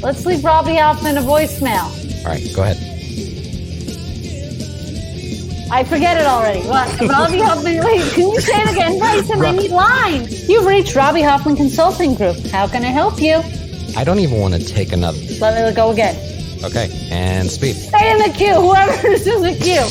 Let's leave Robbie Hoffman a voicemail. All right, go ahead. I forget it already. What? Robbie Hoffman. Wait, can you say it again, Bryson? I need lines. You've reached Robbie Hoffman Consulting Group. How can I help you? I don't even want to take another. Let me go again. Okay, and speed. Stay in the queue, whoever's in the queue.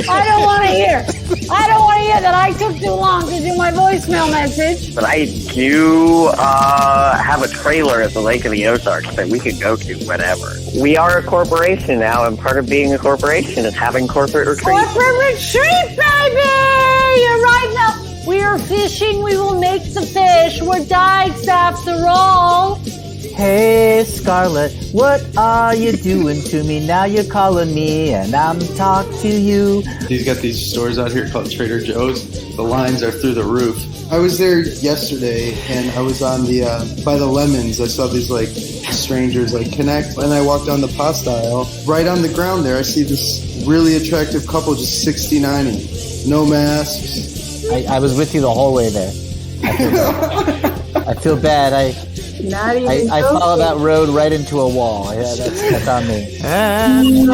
I don't want to hear. I don't want to hear that I took too long to do my voicemail message. But I do have a trailer at the Lake of the Ozarks that we could go to whenever. We are a corporation now, and part of being a corporation is having corporate retreats. Corporate retreat, baby! You're right now. We are fishing. We will make the fish. We're dykes after all. Hey, Scarlett, what are you doing to me? Now you're calling me and I'm talking to you. He's got these stores out here called Trader Joe's. The lines are through the roof. I was there yesterday and I was on the, by the lemons. I saw these like strangers like connect and I walked down the pasta aisle. Right on the ground there, I see this really attractive couple just 69ing. No masks. I was with you the whole way there. I feel bad. I follow that road right into a wall. Yeah, that's on me. And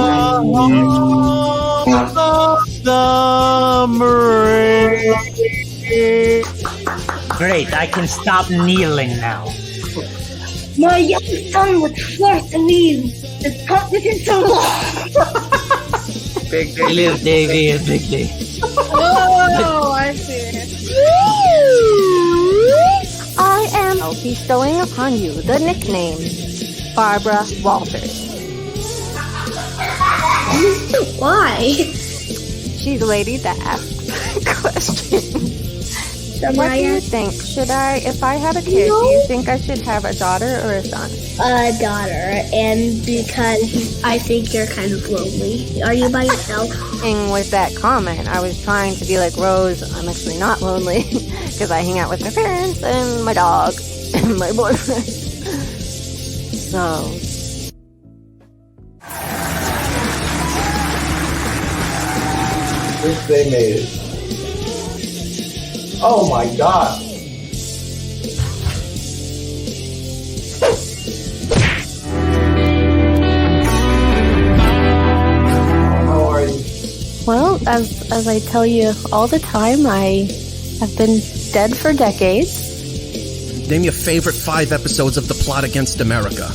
Great, I can stop kneeling now. My young son was forced to leave the competition so long. Big little Davy, big day. Oh, I see. I am bestowing upon you the nickname Barbara Walters. Why? She's a lady that asks questions. What do you think? Should I, if I had a kid, do you think I should have a daughter or a son? A daughter, and because I think you're kind of lonely. Are you by yourself? And with that comment, I was trying to be like Rose. I'm actually not lonely because I hang out with my parents and my dog and my boyfriend. So. If they made it. Oh my God. How are you? Well, as I tell you all the time, I have been dead for decades. Name your favorite 5 episodes of The Plot Against America.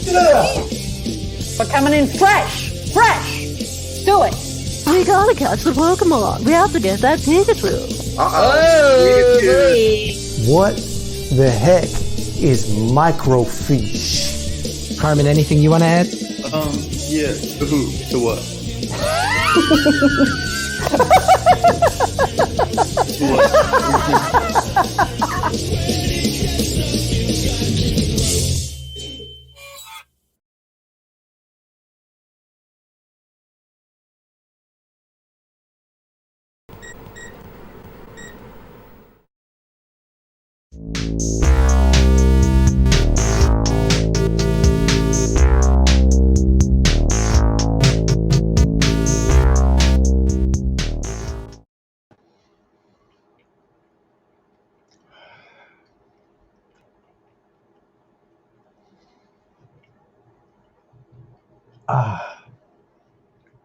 Yeah. We're coming in fresh. Do it. We gotta catch the Pokemon. We have to get that Pikachu. What the heck is microfiche? Carmen, anything you want to add? Yeah, to who? To what?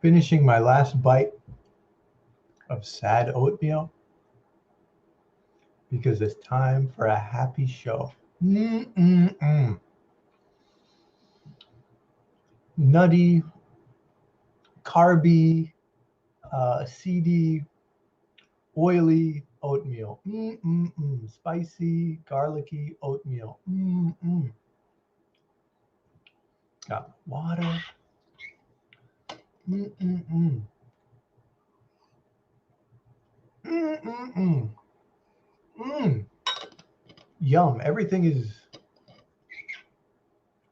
Finishing my last bite of sad oatmeal because it's time for a happy show. Nutty, carby, seedy, oily oatmeal. Spicy, garlicky oatmeal. Got water. Yum. Everything is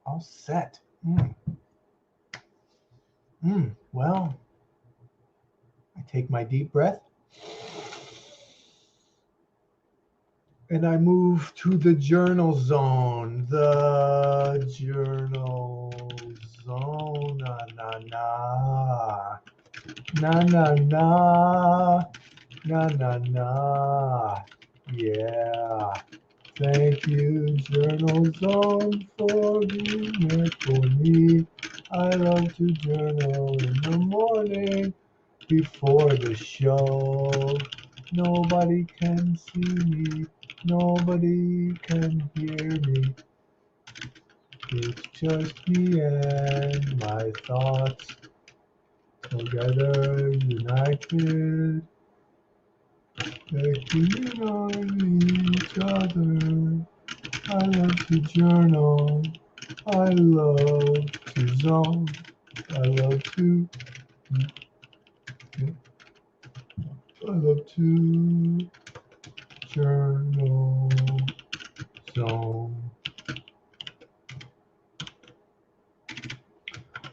all set. Well, I take my deep breath and I move to the journal zone. The journal zone. Na. Yeah. Thank you, Journal Zone, for being here for me. I love to journal in the morning before the show. Nobody can see me, nobody can hear me. It's just me and my thoughts, together united, leaning on each other. I love to journal, I love to zone, I love to journal zone.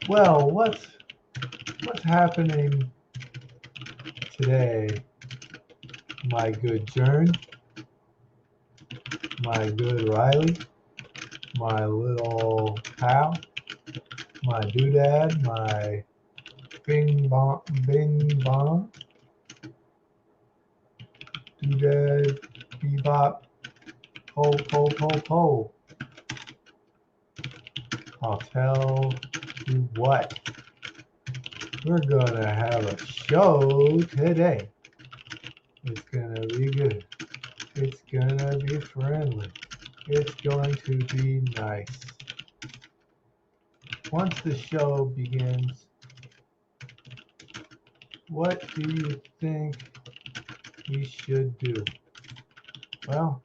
Well, what's happening today, my good Jern, my good Riley, my little pal, my doodad, my bing bong, doodad, bebop, po, po, po, po. I'll tell you what, we're gonna have a show today. It's gonna be good. It's gonna be friendly. It's going to be nice. Once the show begins, what do you think we should do? Well,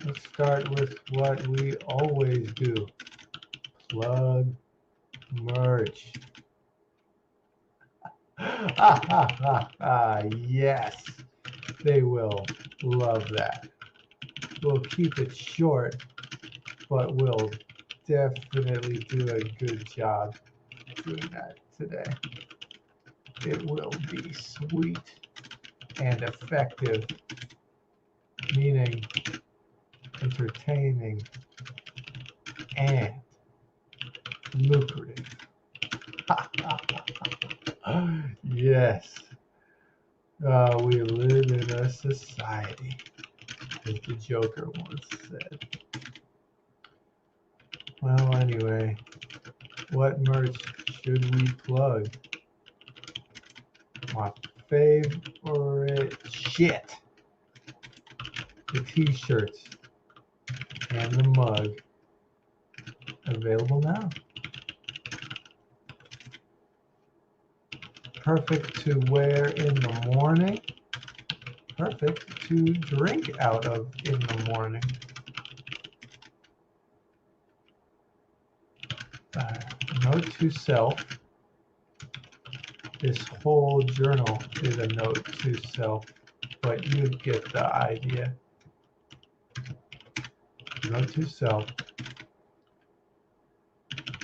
let's start with what we always do. Plug merch. Yes, they will love that. We'll keep it short, but we'll definitely do a good job doing that today. It will be sweet and effective, meaning entertaining and lucrative. Yes, we live in a society, as the Joker once said. Well, anyway, what merch should we plug? My favorite shit. The t-shirts and the mug. Available now. Perfect to wear in the morning. Perfect to drink out of in the morning. Note to self. This whole journal is a note to self, but you get the idea. Note to self.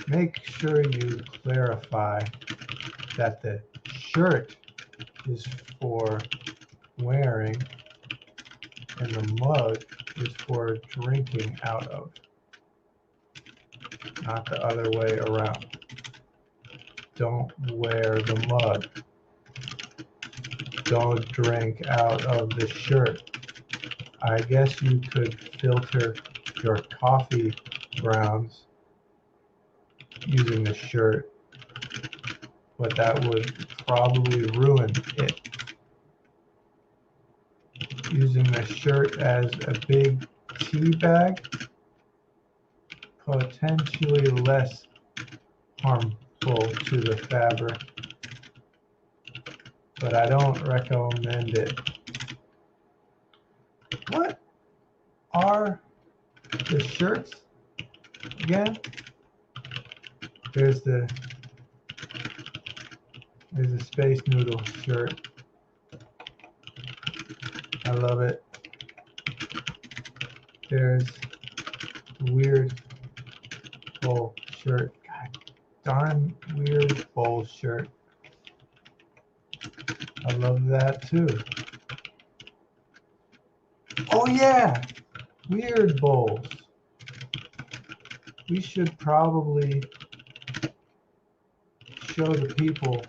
Make sure you clarify that the shirt is for wearing and the mug is for drinking out of, not the other way around. Don't wear the mug. Don't drink out of the shirt. I guess you could filter your coffee grounds using the shirt, but that would probably ruin it. Using the shirt as a big tea bag, potentially less harmful to the fabric, but I don't recommend it. What are the shirts again? There's the Space Noodle shirt. I love it. There's the Weird Bowl shirt. God darn Weird Bowl shirt. I love that too. Oh yeah, Weird Bowls. We should probably show the people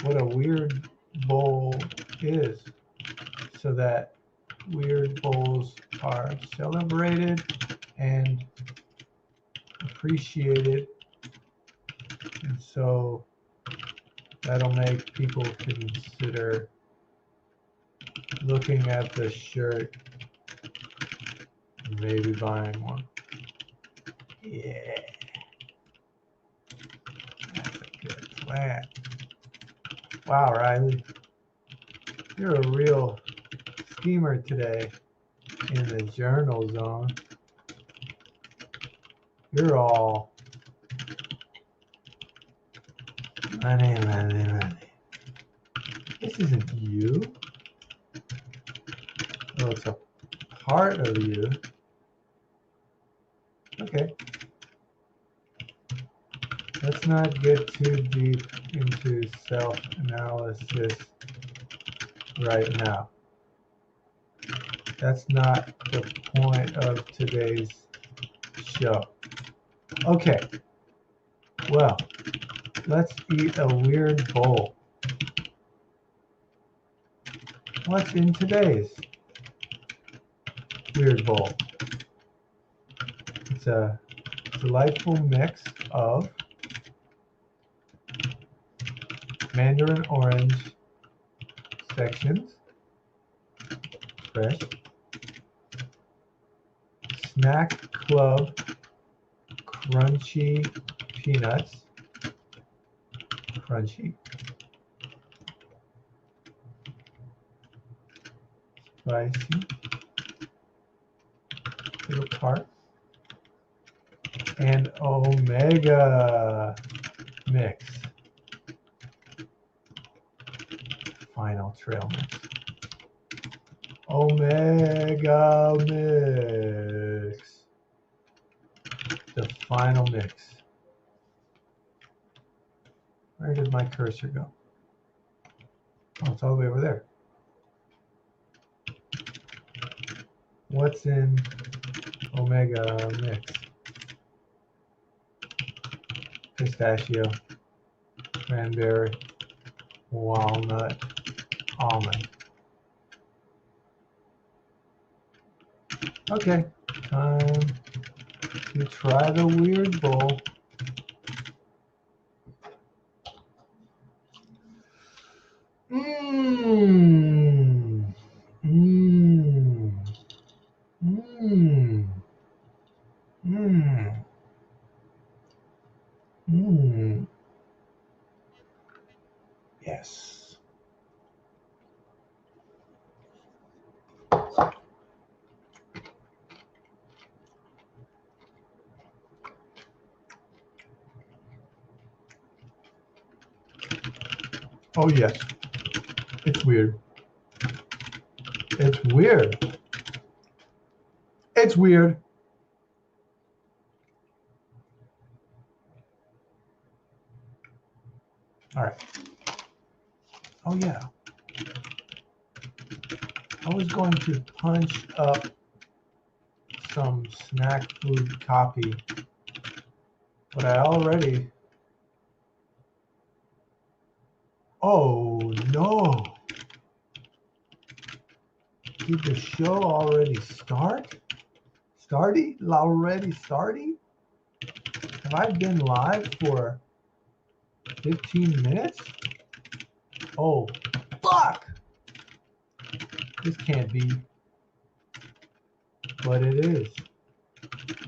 what a Weird bowl is, so that weird bowls are celebrated and appreciated. And so that'll make people consider looking at the shirt and maybe buying one. Yeah. That's a good plan. Wow, Riley. You're a real schemer today in the journal zone. You're all money. This isn't you. Well, it's a part of you. Okay. Let's not get too deep into self-analysis right now. That's not the point of today's show. Okay. Well, let's eat a weird bowl. What's in today's weird bowl? It's a delightful mix of mandarin orange sections, fresh, Snack Club crunchy peanuts, crunchy, spicy, little tart, and Omega mix, final trail mix. Omega mix, the final mix. Where did my cursor go? Oh, it's all the way over there. What's in Omega mix? Pistachio, cranberry, walnut, almond. Okay, time to try the weird bowl. Mmm. Mmm. Mmm. Mmm. Mmm. Yes. Oh, yes. It's weird. It's weird. It's weird. All right. Oh, yeah. I was going to punch up some snack food copy, but I already... Oh, no. Did the show already start? Already starting? Have I been live for 15 minutes? Oh, fuck! This can't be. But it is.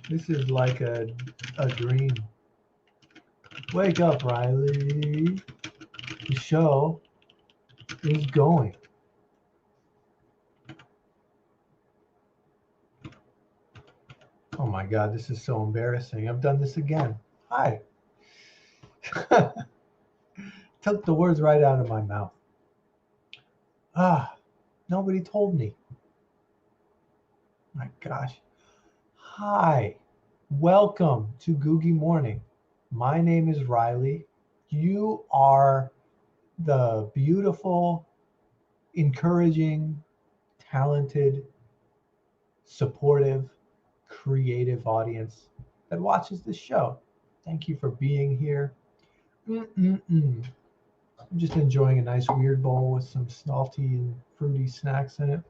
This is like a dream. Wake up, Riley. The show is going. Oh my God, this is so embarrassing. I've done this again. Hi. Took the words right out of my mouth. Nobody told me. My gosh. Hi. Welcome to Googy Morning. My name is Riley. You are the beautiful, encouraging, talented, supportive, creative audience that watches the show. Thank you for being here. I'm just enjoying a nice weird bowl with some salty and fruity snacks in it.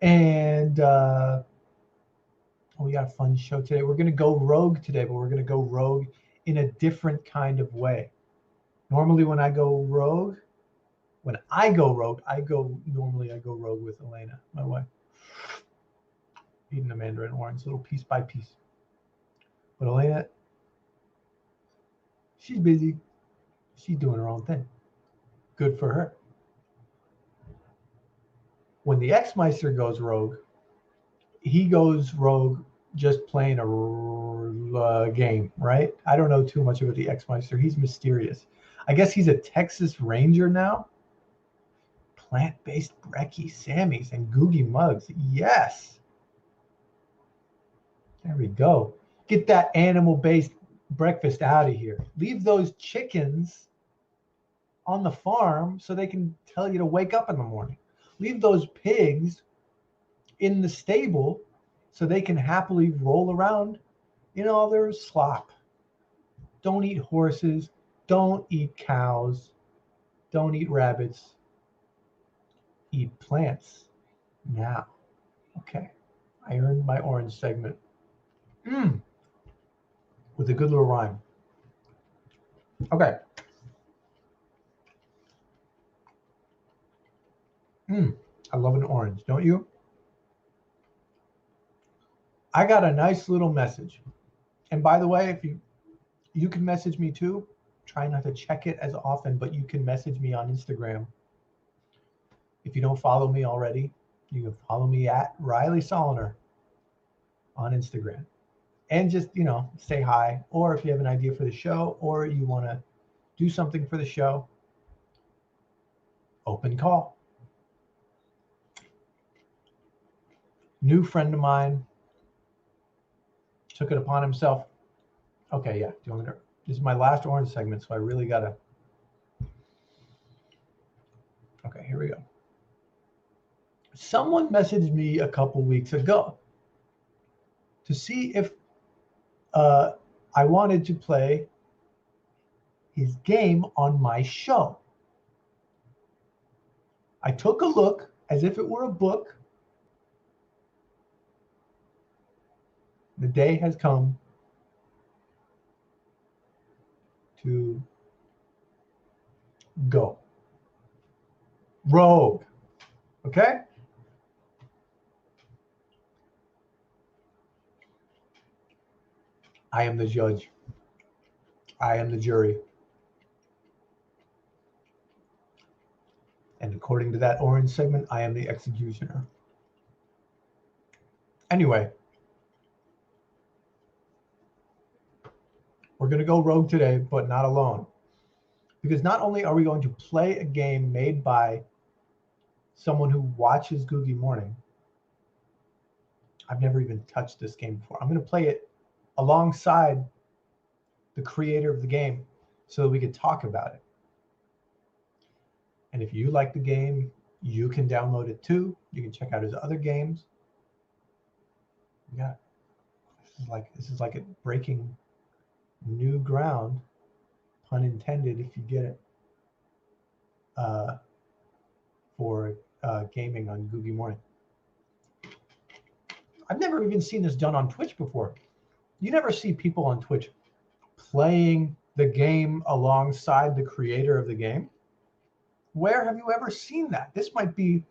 And we got a fun show today. We're going to go rogue today, but we're going to go rogue in a different kind of way. Normally when I go rogue, I go rogue with Elena, my wife. Eating a mandarin orange, little piece by piece. But Elena, she's busy. She's doing her own thing. Good for her. When the X-Meister goes rogue, he goes rogue just playing a game, right? I don't know too much about the X-Meister. He's mysterious. I guess he's a Texas Ranger now. Plant-based brekkie, Sammys, and Googy mugs. Yes. There we go. Get that animal-based breakfast out of here. Leave those chickens on the farm so they can tell you to wake up in the morning. Leave those pigs in the stable so they can happily roll around in all their slop. Don't eat horses. Don't eat cows. Don't eat rabbits. Eat plants now. Okay. I earned my orange segment. With a good little rhyme. Okay. I love an orange, don't you? I got a nice little message. And by the way, if you can message me too. Try not to check it as often, but you can message me on Instagram. If you don't follow me already, you can follow me at Riley Soliner on Instagram. And just, say hi. Or if you have an idea for the show or you want to do something for the show, open call. New friend of mine took it upon himself. Okay, yeah. This is my last orange segment, so I really got to. Okay, here we go. Someone messaged me a couple weeks ago to see if I wanted to play his game on my show. I took a look as if it were a book. The day has come to go. Rogue. Okay? I am the judge. I am the jury. And according to that orange segment, I am the executioner. Anyway, we're going to go rogue today, but not alone. Because not only are we going to play a game made by someone who watches Googy Morning. I've never even touched this game before. I'm going to play it alongside the creator of the game so that we could talk about it. And if you like the game, you can download it too. You can check out his other games. Yeah, this is like it breaking new ground, pun intended, if you get it, for gaming on Googy Morning. I've never even seen this done on Twitch before. You never see people on Twitch playing the game alongside the creator of the game. Where have you ever seen that? This might be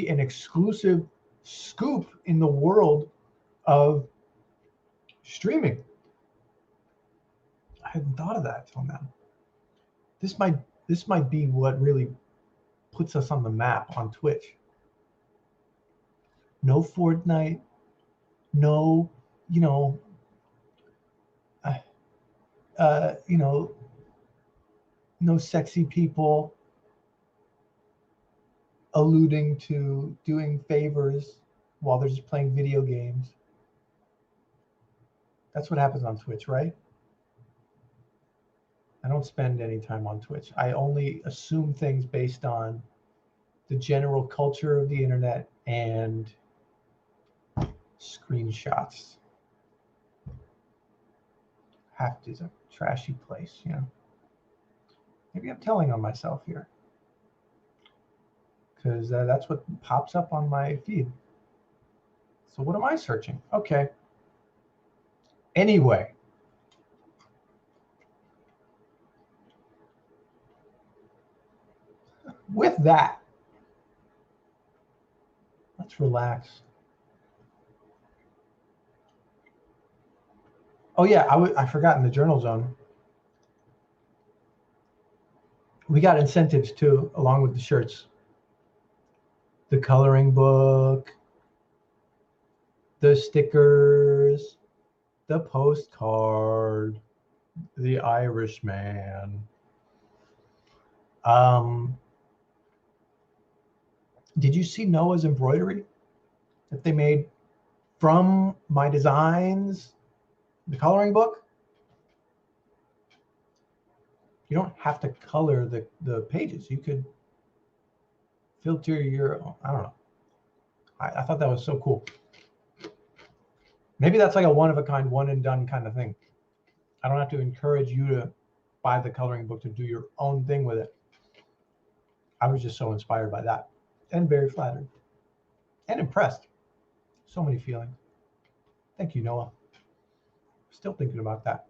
an exclusive scoop in the world of streaming. I hadn't thought of that till now. This might be what really puts us on the map on Twitch. No Fortnite, no, no sexy people alluding to doing favors while they're just playing video games. That's what happens on Twitch, right? I don't spend any time on Twitch. I only assume things based on the general culture of the internet and screenshots. It's a trashy place, Maybe I'm telling on myself here. Because that's what pops up on my feed. So what am I searching? Okay. Anyway. With that, let's relax. Oh yeah, I forgot in the journal zone. We got incentives too, along with the shirts. The coloring book, the stickers, the postcard, the Irishman. Did you see Noah's embroidery that they made from my designs? The coloring book? You don't have to color the pages. You could filter your, I don't know. I thought that was so cool. Maybe that's like a one-of-a-kind, one-and-done kind of thing. I don't have to encourage you to buy the coloring book to do your own thing with it. I was just so inspired by that and very flattered and impressed. So many feelings. Thank you, Noah. Still thinking about that.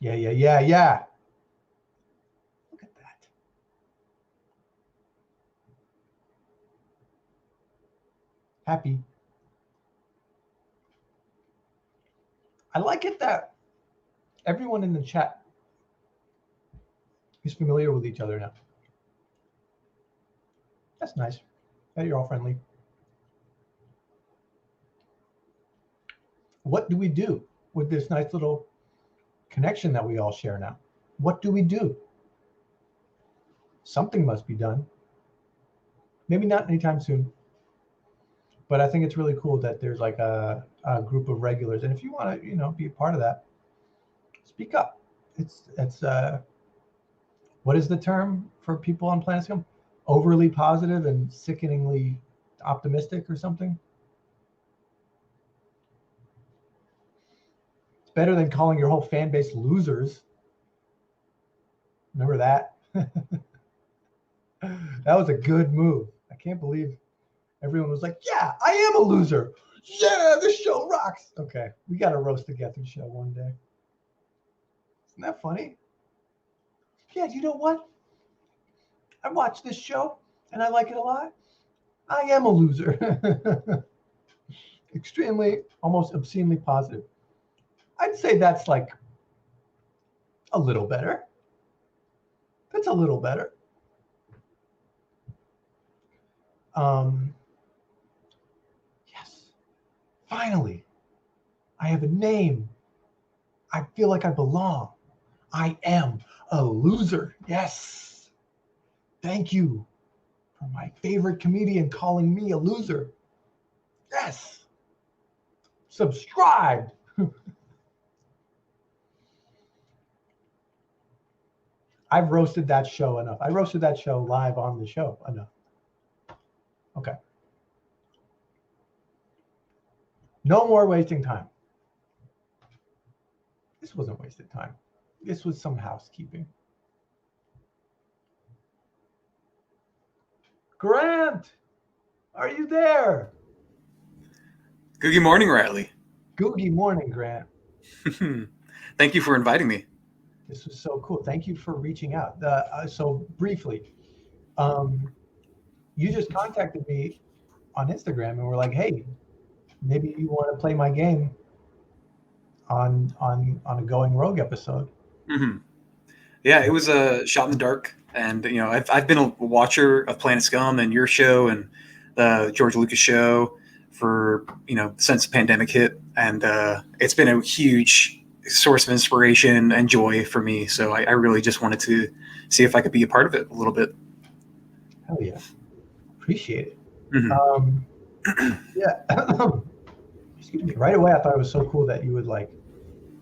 Yeah. Look at that. Happy. I like it that everyone in the chat is familiar with each other now. That's nice. That you're all friendly. What do we do with this nice little connection that we all share now? What do we do? Something must be done. Maybe not anytime soon. But I think it's really cool that there's like a group of regulars. And if you want to, be a part of that, speak up. It's what is the term for people on PlanetScum? Overly positive and sickeningly optimistic or something? It's better than calling your whole fan base losers. Remember that? That was a good move. I can't believe everyone was like, yeah, I am a loser. Yeah, this show rocks. Okay, we got a roast together show one day. Isn't that funny? Yeah, you know what? I watched this show and I like it a lot. I am a loser. Extremely, almost obscenely positive. I'd say that's like a little better. That's a little better. Yes. Finally, I have a name. I feel like I belong. I am a loser. Yes. Thank you for my favorite comedian calling me a loser. Yes. Subscribe. I've roasted that show enough. I roasted that show live on the show enough. Okay. No more wasting time. This wasn't wasted time. This was some housekeeping. Grant, are you there? Googy Morning, Riley. Googy Morning, Grant. Thank you for inviting me. This was so cool. Thank you for reaching out. So briefly, you just contacted me on Instagram and were like, hey, maybe you want to play my game on a Going Rogue episode. Mm-hmm. Yeah, it was a shot in the dark. And, I've been a watcher of Planet Scum and your show and the George Lucas show for, since the pandemic hit. And it's been a huge source of inspiration and joy for me. So I really just wanted to see if I could be a part of it a little bit. Hell yeah. Appreciate it. Mm-hmm. Yeah. Excuse me. Right away, I thought it was so cool that you would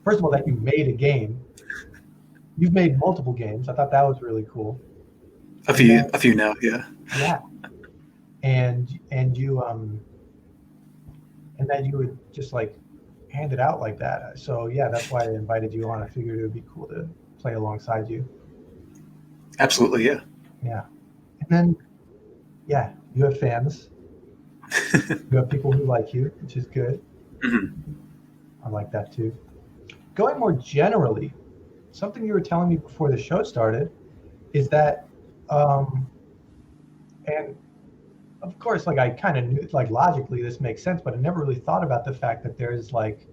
first of all, that you made a game. You've made multiple games. I thought that was really cool. A few now, yeah. Yeah. And you and then you would just hand it out like that. So yeah, that's why I invited you on. I figured it would be cool to play alongside you. Absolutely, yeah. Yeah. And then, yeah, you have fans. You have people who like you, which is good. Mm-hmm. I like that too. Going more generally, something you were telling me before the show started is that, and of course, like I kind of knew, like logically this makes sense, but I never really thought about the fact that there's like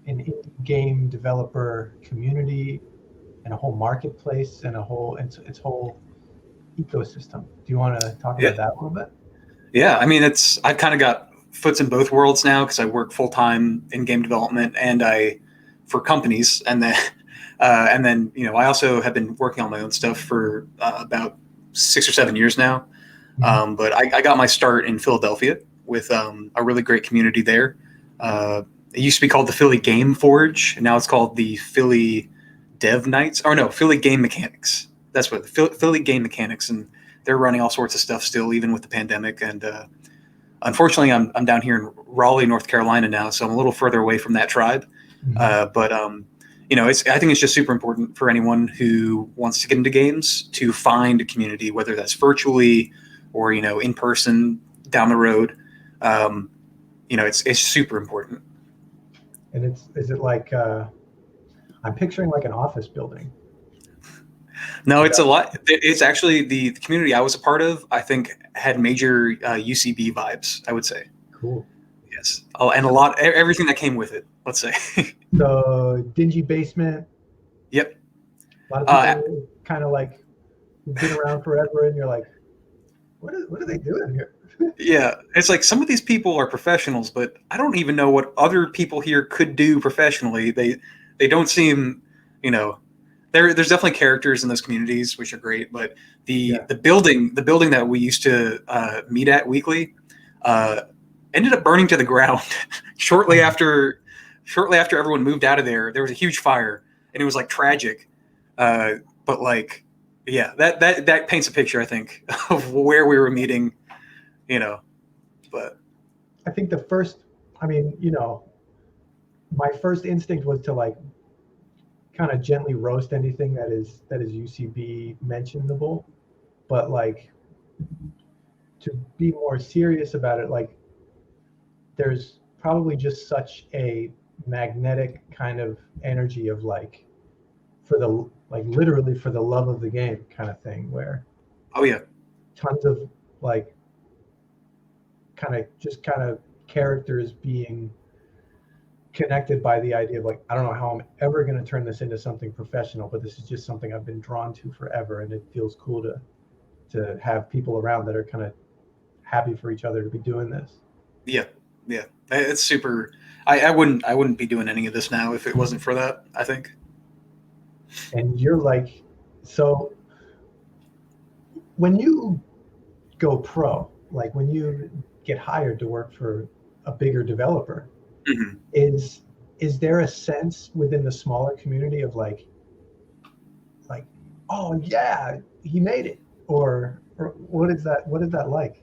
an in-game developer community and a whole marketplace and its whole ecosystem. Do you want to talk about that a little bit? Yeah, I mean, I've kind of got foots in both worlds now because I work full time in game development and for companies, and then I also have been working on my own stuff for about 6 or 7 years now. Mm-hmm. But I got my start in Philadelphia with a really great community there. It used to be called the Philly Game Forge, and now it's called the Philly Dev Nights, or no, Philly Game Mechanics. That's what Philly Game Mechanics, and they're running all sorts of stuff still, even with the pandemic. And unfortunately, I'm down here in Raleigh, North Carolina now, so I'm a little further away from that tribe. Mm-hmm. But I think it's just super important for anyone who wants to get into games to find a community, whether that's virtually or in person down the road. It's super important. And is it like I'm picturing like an office building? No, it's a lot. It's actually the community I was a part of, I think, had major UCB vibes, I would say. Cool. Yes. Oh, and everything that came with it, let's say. The dingy basement. Yep. A lot of people kind of like who've been around forever, and you're like, what are they doing here? Yeah, it's like some of these people are professionals, but I don't even know what other people here could do professionally. They don't seem, there's definitely characters in those communities, which are great, but the building that we used to meet at weekly ended up burning to the ground shortly after everyone moved out of there. There was a huge fire, and it was like tragic, but like, yeah, that paints a picture, I think, of where we were meeting. But I think my first instinct was to like kind of gently roast anything that is UCB mentionable, but like to be more serious about it, like there's probably just such a magnetic kind of energy of like literally for the love of the game kind of thing, where tons of like kind of characters being connected by the idea of like, I don't know how I'm ever going to turn this into something professional, but this is just something I've been drawn to forever, and it feels cool to have people around that are kind of happy for each other to be doing this. Yeah, it's super. I wouldn't be doing any of this now if it wasn't for that, I think. And you're like, so when you go pro, like when you get hired to work for a bigger developer, mm-hmm. is there a sense within the smaller community of like, oh yeah, he made it, or what is that like?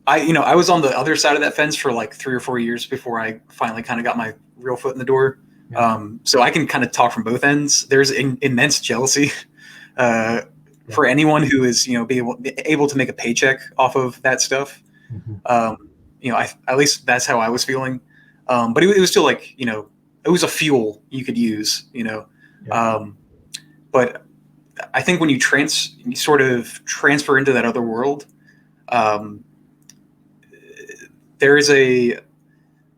I was on the other side of that fence for like 3 or 4 years before I finally kind of got my real foot in the door. Yeah. So I can kind of talk from both ends. There's immense jealousy for anyone who is, be able to make a paycheck off of that stuff. Mm-hmm. At least that's how I was feeling. But it was still like, it was a fuel you could use, Yeah. But I think when you sort of transfer into that other world, there's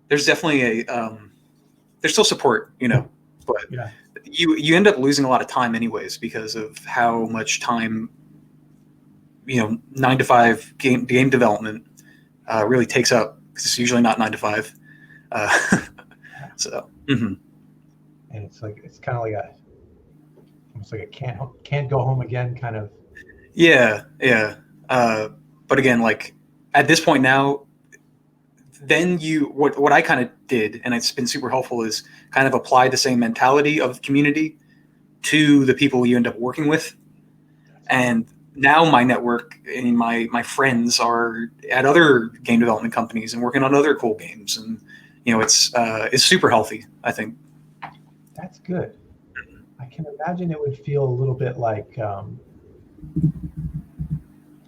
definitely there's still support, but yeah. You end up losing a lot of time anyways because of how much time 9 to 5 game development really takes up, because it's usually not 9 to 5. So mm-hmm. And it's kind of like almost like a can't go home again kind of. Yeah. But again, like at this point now, then what I kind of did, and it's been super helpful, is kind of apply the same mentality of community to the people you end up working with. And now my network and my friends are at other game development companies and working on other cool games, and it's super healthy, I think. That's good. I can imagine it would feel a little bit like kind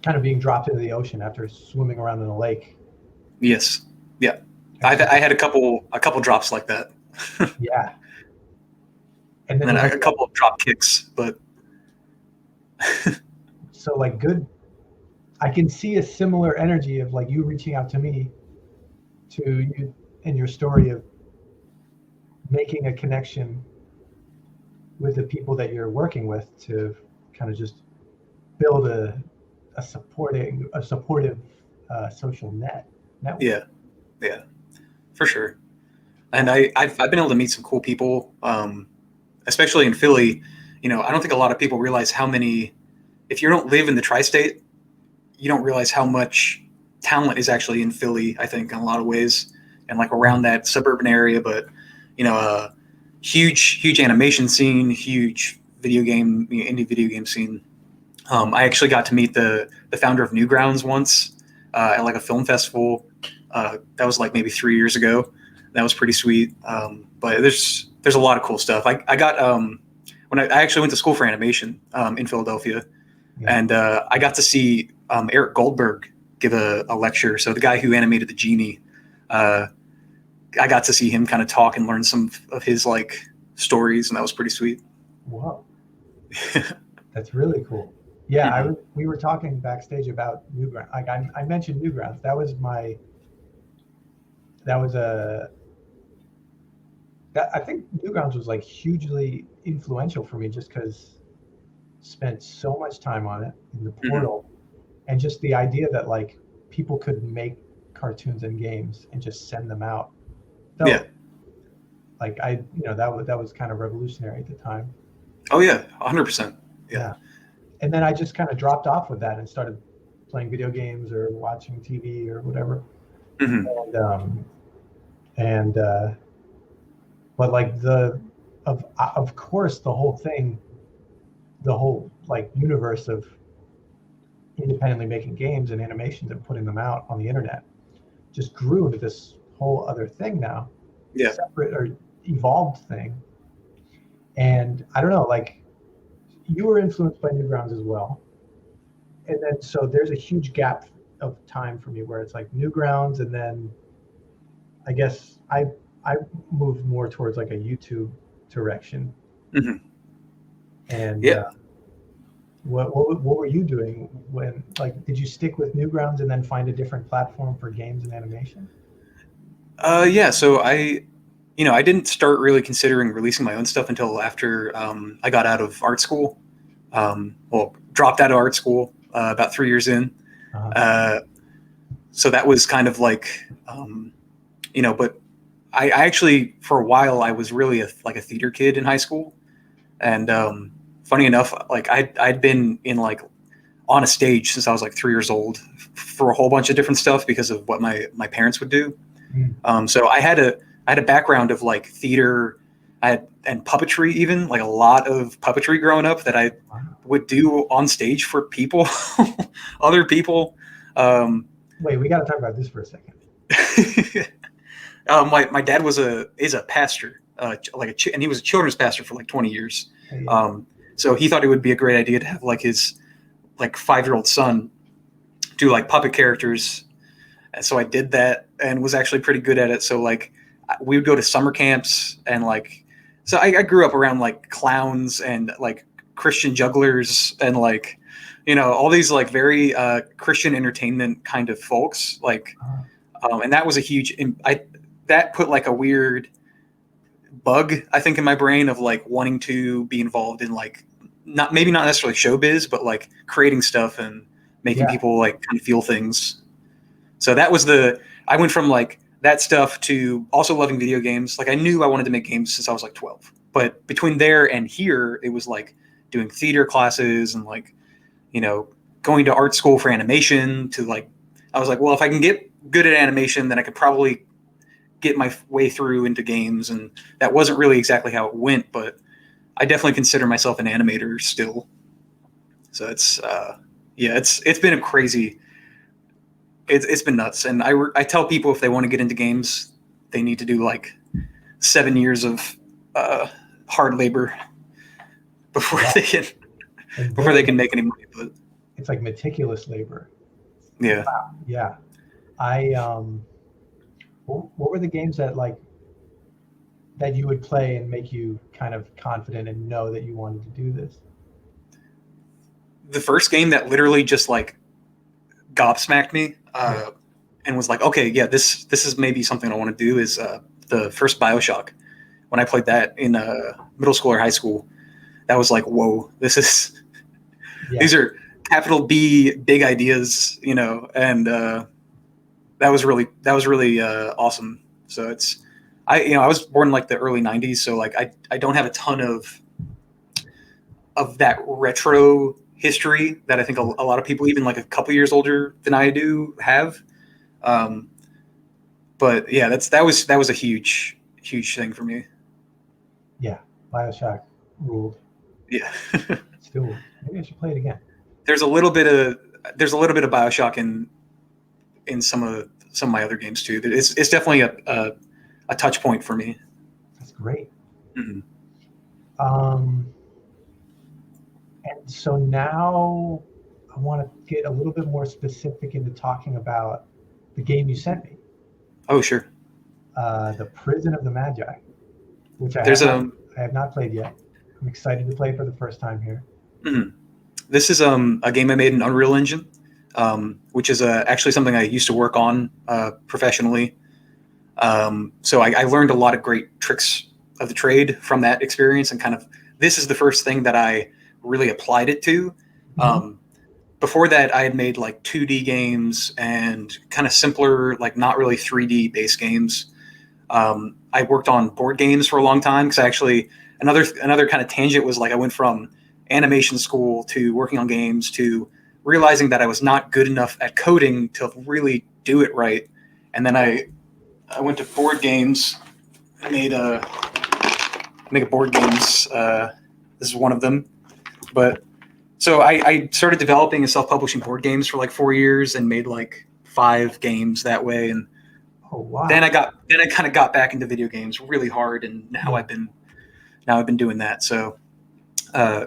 of being dropped into the ocean after swimming around in a lake. Yes. Yeah. I had a couple drops like that. Yeah. And then a couple of drop kicks, but so like good. I can see a similar energy of like you reaching out to me, to you, and your story of making a connection with the people that you're working with to kind of just build a supportive social network. Yeah, for sure. And I've been able to meet some cool people, especially in Philly. I don't think a lot of people realize how many. If you don't live in the tri-state, you don't realize how much talent is actually in Philly, I think, in a lot of ways, and like around that suburban area. But, huge animation scene, huge indie video game scene. I actually got to meet the founder of Newgrounds once at like a film festival. That was like maybe 3 years ago. That was pretty sweet. But there's a lot of cool stuff. I got when I actually went to school for animation in Philadelphia, and I got to see Eric Goldberg give a lecture. So the guy who animated the genie, I got to see him kind of talk and learn some of his like stories, and that was pretty sweet. Wow, that's really cool. Yeah, we were talking backstage about Newgrounds. Like I mentioned Newgrounds. I think Newgrounds was like hugely influential for me, just because spent so much time on it in the portal, and just the idea that like people could make cartoons and games and just send them out. Like that was kind of revolutionary at the time. Oh yeah, 100%. Yeah. And then I just kind of dropped off with that and started playing video games or watching TV or whatever. But like of course the whole like universe of independently making games and animations and putting them out on the internet just grew into this whole other thing now. Yeah. Separate or evolved thing. And I don't know, like you were influenced by Newgrounds as well. And then so there's a huge gap of time for me where it's like Newgrounds, and then I guess I moved more towards like a YouTube direction. And what were you doing when, like, did you stick with Newgrounds and then find a different platform for games and animation? Yeah, so I didn't start really considering releasing my own stuff until after I got out of art school. Dropped out of art school about 3 years in. So that was kind of like, but I actually, for a while, I was really a theater kid in high school. And funny enough, like I'd been in like on a stage since I was like 3 years old for a whole bunch of different stuff because of what my parents would do. So I had a background of like theater, and puppetry, even like a lot of puppetry growing up that I would do on stage for people, other people. Wait, we got to talk about this for a second. My dad is a pastor, and he was a children's pastor for like 20 years. So he thought it would be a great idea to have like his like 5-year-old son do like puppet characters. And so I did that and was actually pretty good at it. So like we would go to summer camps and like, so I grew up around like clowns and like Christian jugglers and like, all these like very Christian entertainment kind of folks. Like, and that was a huge, that put like a weird bug, I think, in my brain of like wanting to be involved in like, not necessarily showbiz, but like creating stuff and making people like kind of feel things. So that was I went from like that stuff to also loving video games. Like I knew I wanted to make games since I was like 12, but between there and here, it was like doing theater classes and like, going to art school for animation to like, I was like, well, if I can get good at animation, then I could probably get my way through into games. And that wasn't really exactly how it went, but I definitely consider myself an animator still. So it's, Yeah, it's been a crazy. It's been nuts, and I tell people if they want to get into games, they need to do like 7 years of hard labor before they can make any money. But it's like meticulous labor. yeah, Wow. Yeah. I what were the games that you would play and make you kind of confident and know that you wanted to do this? the first game that literally just like gobsmacked me and was like, okay, yeah, this is maybe something I want to do is the first BioShock. When I played that in middle school or high school, that was like, whoa, these are capital B big ideas, and that was really awesome. So I was born in like the early 90s, so like I don't have a ton of that retro history that I think a lot of people, even like a couple years older than I do, have. But yeah, that was a huge thing for me. Yeah, BioShock ruled. Yeah. Still, maybe I should play it again. There's a little bit of BioShock in some of my other games too. It's definitely a touch point for me. That's great. Mm-hmm. And so now I want to get a little bit more specific into talking about the game you sent me. Oh, sure. The Prison of the Magi, which I have not played yet. I'm excited to play for the first time here. Mm-hmm. This is a game I made in Unreal Engine, which is actually something I used to work on professionally. So I learned a lot of great tricks of the trade from that experience, and kind of this is the first thing that I really applied it to. Mm-hmm. Before that, I had made like 2D games and kind of simpler, like not really 3D based games. I worked on board games for a long time because actually another kind of tangent was like I went from animation school to working on games to realizing that I was not good enough at coding to really do it right. And then I went to board games. I made a board games. This is one of them. But so I started developing and self-publishing board games for like 4 years and made like 5 games that way. And then I kind of got back into video games really hard, and now I've been doing that. So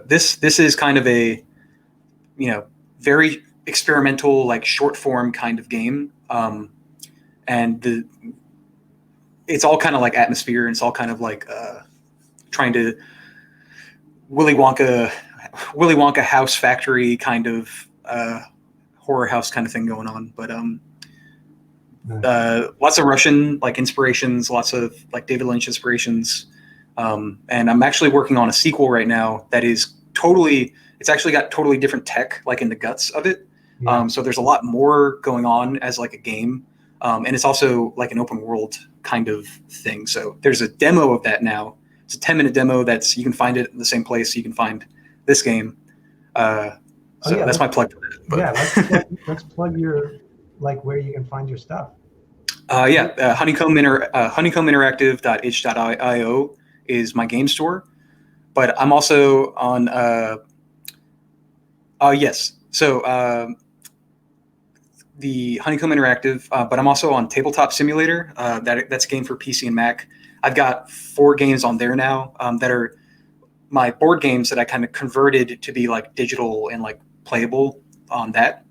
this is kind of a very experimental, like short form kind of game, and it's all kind of like atmosphere, and it's all kind of like trying to Willy Wonka house factory kind of horror house kind of thing going on. But lots of Russian like inspirations, lots of like David Lynch inspirations. And I'm actually working on a sequel right now that is it's actually got totally different tech, like in the guts of it. Yeah. So there's a lot more going on as like a game. And it's also like an open world kind of thing. So there's a demo of that now. It's a 10-minute demo you can find it in the same place you can find this game. That's my plug for it. Yeah, let's plug your, like, where you can find your stuff. Honeycomb Interactive.itch.io is my game store, but I'm also on the Honeycomb Interactive, but I'm also on Tabletop Simulator. That's a game for PC and Mac. I've got 4 games on there now that are my board games that I kind of converted to be like digital and like playable on that.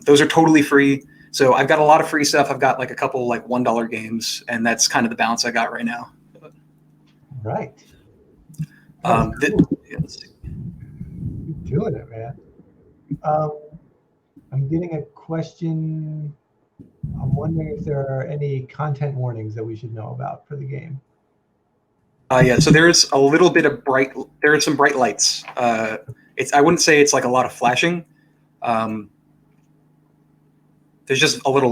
Those are totally free. So I've got a lot of free stuff. I've got like a couple like $1 games, and that's kind of the balance I got right now. Right. Cool. You're doing it, man. I'm getting a question. I'm wondering if there are any content warnings that we should know about for the game. So there's a little bit of there are some bright lights. I wouldn't say it's like a lot of flashing. There's just a lot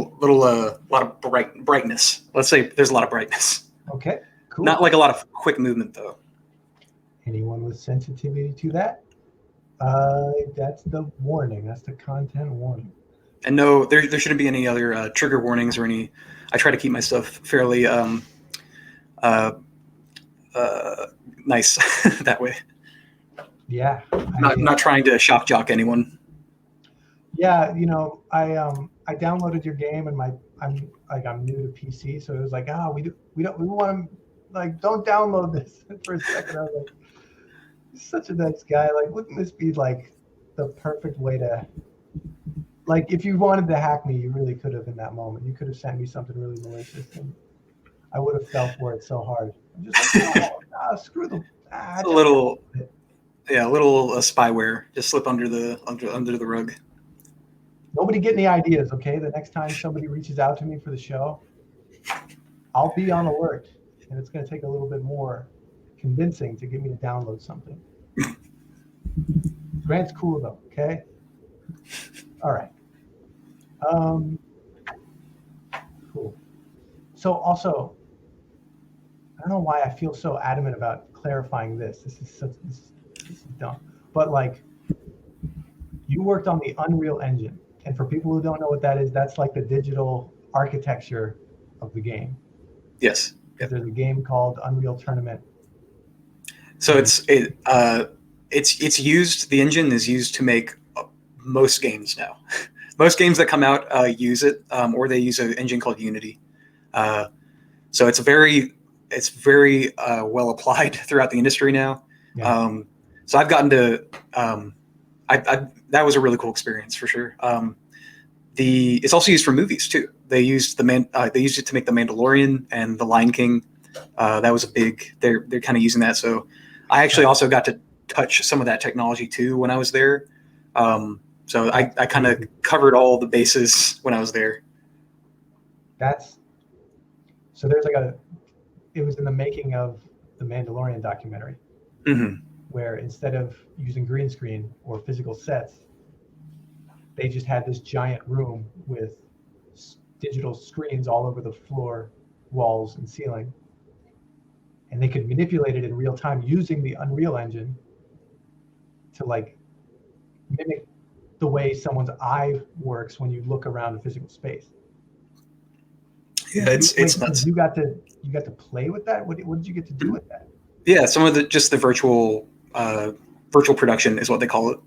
of brightness. Let's say there's a lot of brightness. Okay, cool. Not like a lot of quick movement though. Anyone with sensitivity to that? That's the warning. That's the content warning. And no, there shouldn't be any other trigger warnings or any. I try to keep my stuff fairly nice that way. Yeah. Not trying to shock jock anyone. Yeah, I downloaded your game and I'm new to PC, so it was like, we want to don't download this. For a second I was like, he's such a nice guy. Like, wouldn't this be like the perfect way to, like, if you wanted to hack me, you really could have in that moment. You could have sent me something really malicious and I would have fell for it so hard. I'm just like, no, screw them. It's a little spyware. Just slip under the rug. Nobody get any ideas, okay? The next time somebody reaches out to me for the show, I'll be on alert, and it's going to take a little bit more convincing to get me to download something. Grant's cool though, okay? All right. Cool. So also, I don't know why I feel so adamant about clarifying this. This is dumb. But like, you worked on the Unreal Engine, and for people who don't know what that is, that's like the digital architecture of the game. Yes. Yep. There's a game called Unreal Tournament. So it's used. The engine is used to make most games now. Most games that come out use it, or they use an engine called Unity. So it's very well applied throughout the industry now. Yeah. So I've gotten to that was a really cool experience for sure. It's also used for movies too. They used it to make The Mandalorian and The Lion King. That was a big. They're kind of using that. So I actually also got to touch some of that technology too when I was there. So I kind of covered all the bases when I was there. So there's it was in the making of the Mandalorian documentary, where instead of using green screen or physical sets, they just had this giant room with digital screens all over the floor, walls, and ceiling. And they could manipulate it in real time using the Unreal Engine to like mimic the way someone's eye works when you look around a physical space. Yeah, it's nuts. You got to play with that. What did you get to do with that? Yeah, some of the virtual production is what they call it.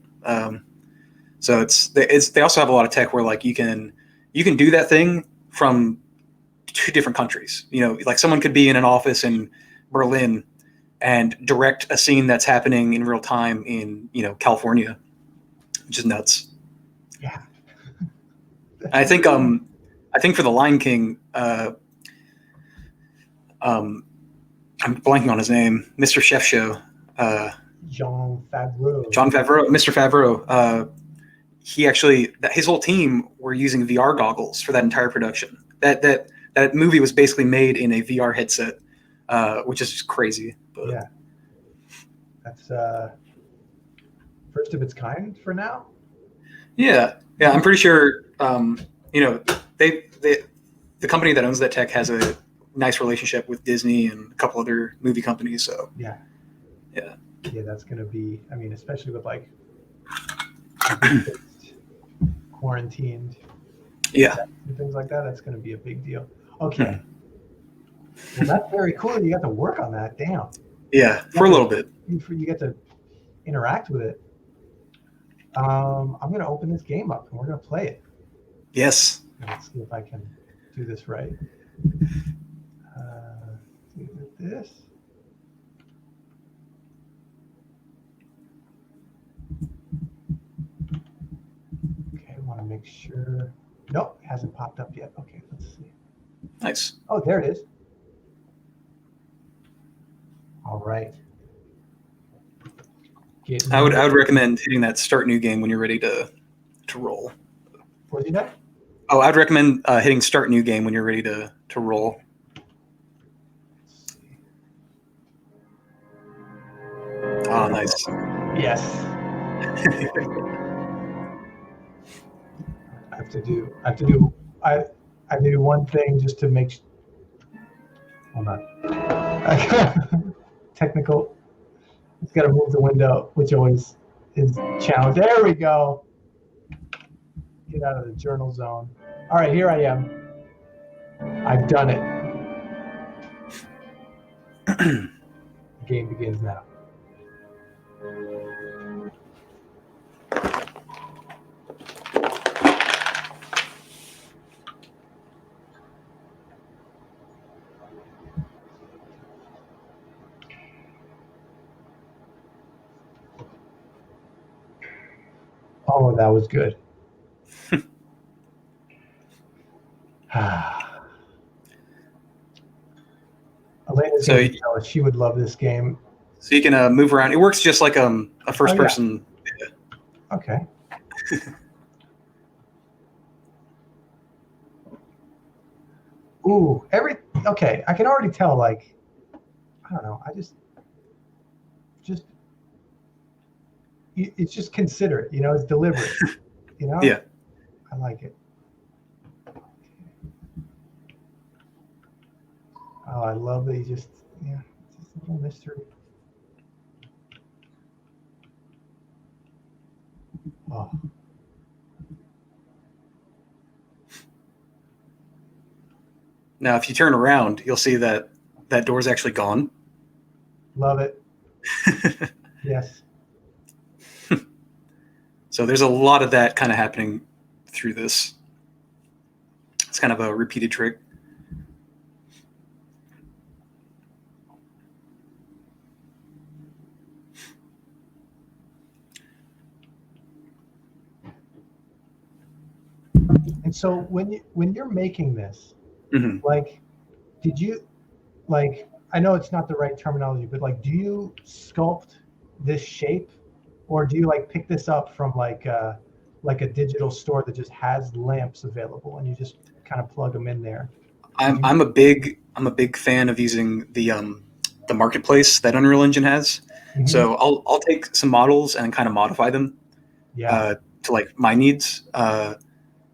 So they also have a lot of tech where like you can do that thing from 2 different countries. Like someone could be in an office in Berlin and direct a scene that's happening in real time in California, which is nuts. Yeah. I think for The Lion King, I'm blanking on his name, Mr. Chef Show. Jon Favreau. Mr. Favreau. He actually, his whole team were using VR goggles for that entire production. That movie was basically made in a VR headset, which is just crazy. But. Yeah, that's first of its kind for now. Yeah. I'm pretty sure. The company that owns that tech has a nice relationship with Disney and a couple other movie companies. So yeah, that's gonna be. I mean, especially with like quarantined, and things like that. That's gonna be a big deal. Okay, well, that's very cool. You got to work on that. Damn. Yeah, for a little bit. You get to interact with it. I'm gonna open this game up and we're gonna play it. Yes. Let's see if I can do this right. This. Okay, I want to make sure. Nope, it hasn't popped up yet. Okay, let's see. Nice. Oh, there it is. All right. I would recommend hitting that start new game when you're ready to roll. What did you say? Oh, I'd recommend hitting start new game when you're ready to roll. Oh, nice. Yes. I have to do one thing just to make. Hold on. Technical. It's got to move the window, which always is a challenge. There we go. Get out of the journal zone. All right, here I am. I've done it. The game begins now. Oh, that was good. Elena's So going to tell us she would love this game. So you can move around. It works just like a first person. Okay. Ooh, okay. I can already tell. Like, I don't know. It's just considerate. You know, it's deliberate. You know. Yeah. I like it. Oh, I love that it's just a little mystery. Oh. Now, if you turn around, you'll see that door's actually gone. Love it. Yes. So there's a lot of that kind of happening through this. It's kind of a repeated trick. And so when you're making this, Mm-hmm. like, did you, like, I know it's not the right terminology, but like, do you sculpt this shape, or do you like pick this up from like a digital store that just has lamps available and you just kind of plug them in there? I'm a big fan of using the marketplace that Unreal Engine has. Mhm. So I'll take some models and kind of modify them to like my needs.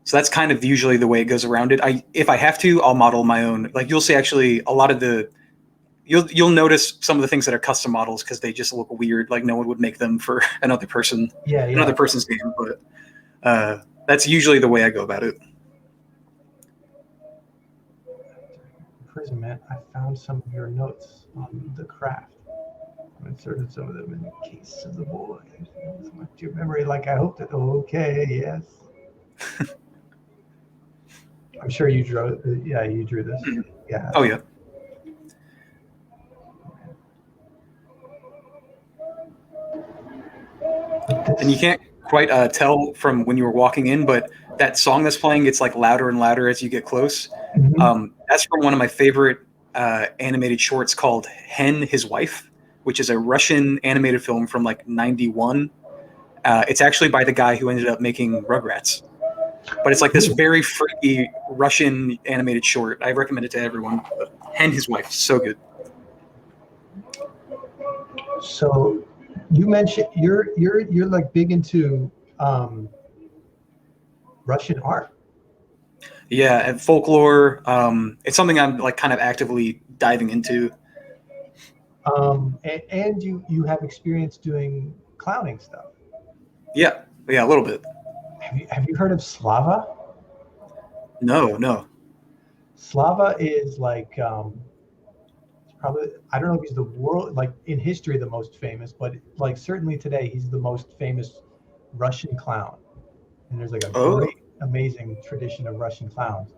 So that's kind of usually the way it goes around it. If I have to, I'll model my own. Like you'll see actually a lot of you'll notice some of the things that are custom models because they just look weird. Like no one would make them for another person's game. But that's usually the way I go about it. Imprisonment. I found some of your notes on the craft. I inserted some of them in the case of the boy. Much your memory, like I hoped it. Okay, yes. I'm sure you drew. Yeah, you drew this. Yeah. Oh yeah. And you can't quite tell from when you were walking in, but that song that's playing gets like louder and louder as you get close. Mm-hmm. That's from one of my favorite animated shorts called Hen, His Wife, which is a Russian animated film from like 91. It's actually by the guy who ended up making Rugrats. But it's like this very freaky Russian animated short. I recommend it to everyone. Hen, His Wife, so good. So you mentioned you're like big into Russian art. Yeah, and folklore. It's something I'm like kind of actively diving into. And you have experience doing clowning stuff. Yeah, a little bit. Have you heard of Slava? No. Slava is like probably, I don't know if he's the world, like in history, the most famous, but like certainly today, he's the most famous Russian clown. And there's like a great, amazing tradition of Russian clowns.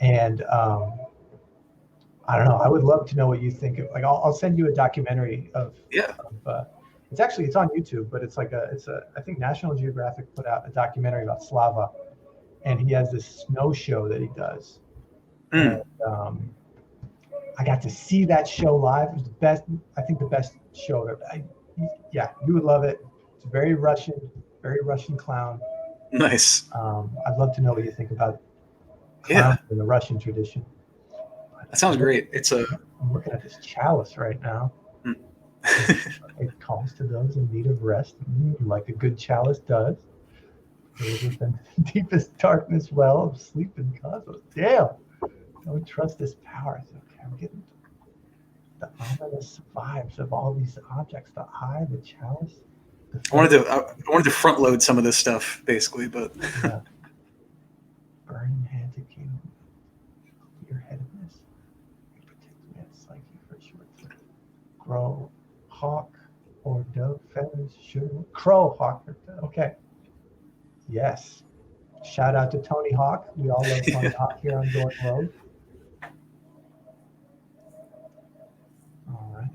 And I don't know. I would love to know what you think of. Like, I'll send you a documentary of. It's on YouTube, but it's I think National Geographic put out a documentary about Slava, and he has this snow show that he does. And, I got to see that show live. It was the best. I think the best show ever. You would love it. It's very Russian clown. Nice. I'd love to know what you think about clowns in the Russian tradition. That sounds great. I'm looking at this chalice right now. It calls to those in need of rest, like a good chalice does. Within the deepest darkness well of sleep and cosmos. Damn! Don't trust this power. Okay, I'm getting the ominous vibes of all these objects. The eye, the chalice. I wanted to front load some of this stuff, basically, but. Burning hand to king. Your headedness. Protect me, psyche for short. Grow. Hawk or dove feathers, sugar. Crow, hawk, or dove. Okay. Yes. Shout out to Tony Hawk. We all love Tony Hawk here on Going Rogue. All right.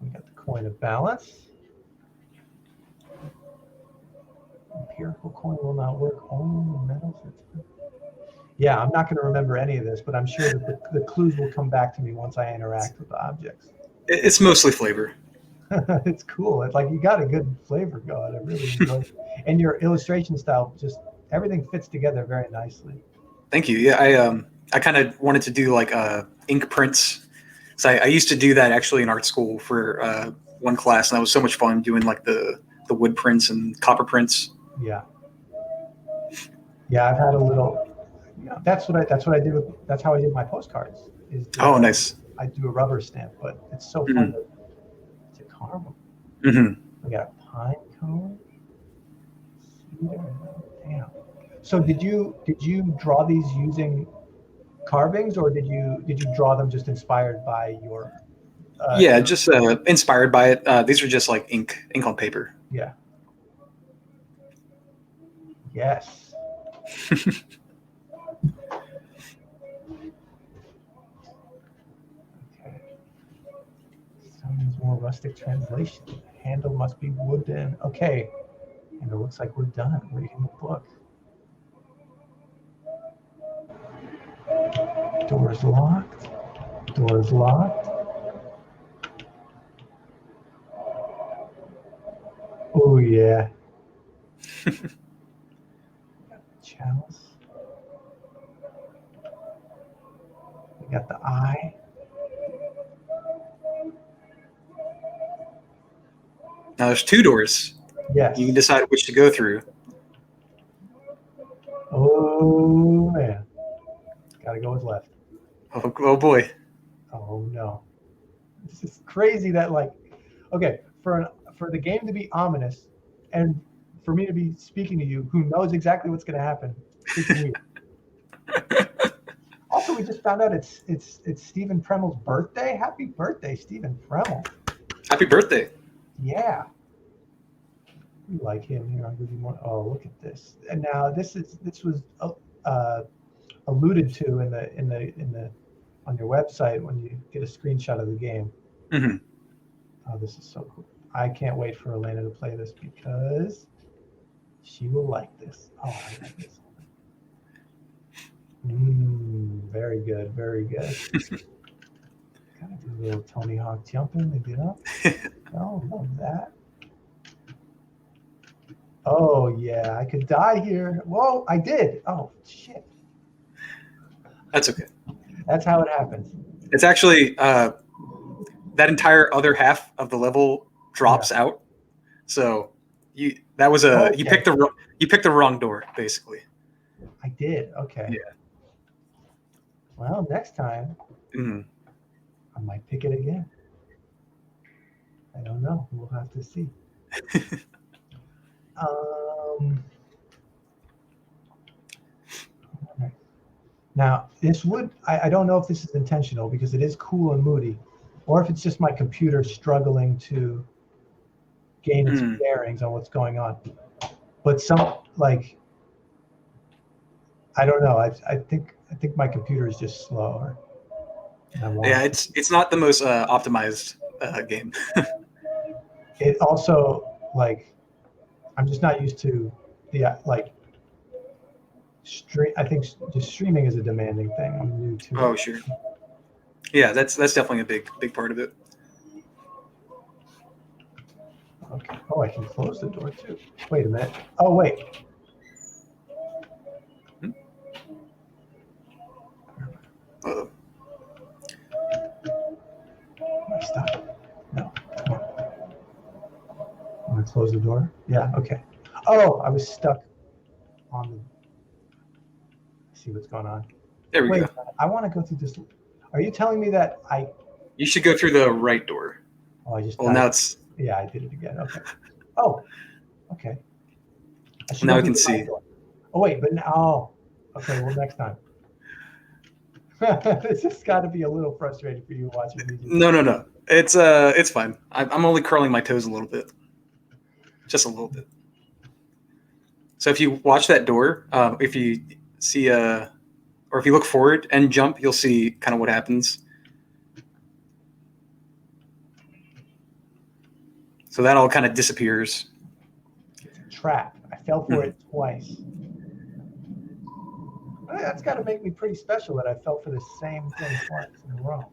We got the coin of balance. empirical coin will not work. Only metals. Yeah, I'm not going to remember any of this, but I'm sure that the clues will come back to me once I interact with the objects. It's mostly flavor. It's cool. It's like you got a good flavor going. I really enjoy it. And your illustration style, just everything fits together very nicely. Thank you. Yeah, I kind of wanted to do like ink prints. So I used to do that actually in art school for one class, and that was so much fun doing like the wood prints and copper prints. Yeah. Yeah, I've had a little. Yeah, that's what I did. That's how I did my postcards. Nice. I do a rubber stamp, but it's so fun to carve them. Mm-hmm. We got a pine cone. Damn. So did you draw these using carvings, or did you draw them just inspired by your? Yeah, just inspired by it. These are just like ink on paper. Yeah. Yes. Sounds more rustic translation. Handle must be wooden. Okay. And it looks like we're done reading the book. Door's locked. Door's locked. Oh, yeah. Chalice. We got the eye. Now there's 2 doors. Yes. You can decide which to go through. Oh, man. Gotta go with left. Oh boy. Oh, no. This is crazy that, like, okay, for the game to be ominous and for me to be speaking to you who knows exactly what's going to happen, it's weird. Also, we just found out it's Stephen Premel's birthday. Happy birthday, Stephen Premel. Happy birthday. Yeah. We like him here on Googy Morning. Oh, look at this. And now this was alluded to in the on your website when you get a screenshot of the game. Mm-hmm. Oh, this is so cool. I can't wait for Elena to play this because she will like this. Oh, I like this. Very good, very good. Gotta do a little Tony Hawk jumping to get up. Oh, love that. Oh, yeah, I could die here. Whoa, I did. Oh, shit. That's okay. That's how it happens. It's actually that entire other half of the level drops out. So you picked the wrong door basically. I did. Okay. Yeah. Well, next time I might pick it again. I don't know. We'll have to see. Now, this would, I don't know if this is intentional because it is cool and moody, or if it's just my computer struggling to gain its bearings on what's going on. But I don't know. I think my computer is just slower. Yeah, it's not the most optimized game. It also, I'm just not used to the, I think just streaming is a demanding thing. I'm new to it. Oh, sure. Yeah, that's definitely a big part of it. Okay. Oh, I can close the door too. Wait a minute. Oh, wait. Uh-oh. Stop. No. Come on. I'm gonna close the door. Yeah. Okay. Oh, I was stuck on the. See what's going on. There we go. I want to go through this. Are you telling me that You should go through the right door. Oh, I just. Well, now it's. Yeah, I did it again. Okay. Oh. Okay. Now we can see. Oh wait, but now. Oh. Okay. Well, next time. This has got to be a little frustrating for you watching me. No. It's fine. I'm only curling my toes a little bit. Just a little bit. So if you watch that door, if you see or if you look forward and jump, you'll see kind of what happens. So that all kind of disappears. It's a trap. I fell for it twice. That's got to make me pretty special that I fell for the same thing twice in a row.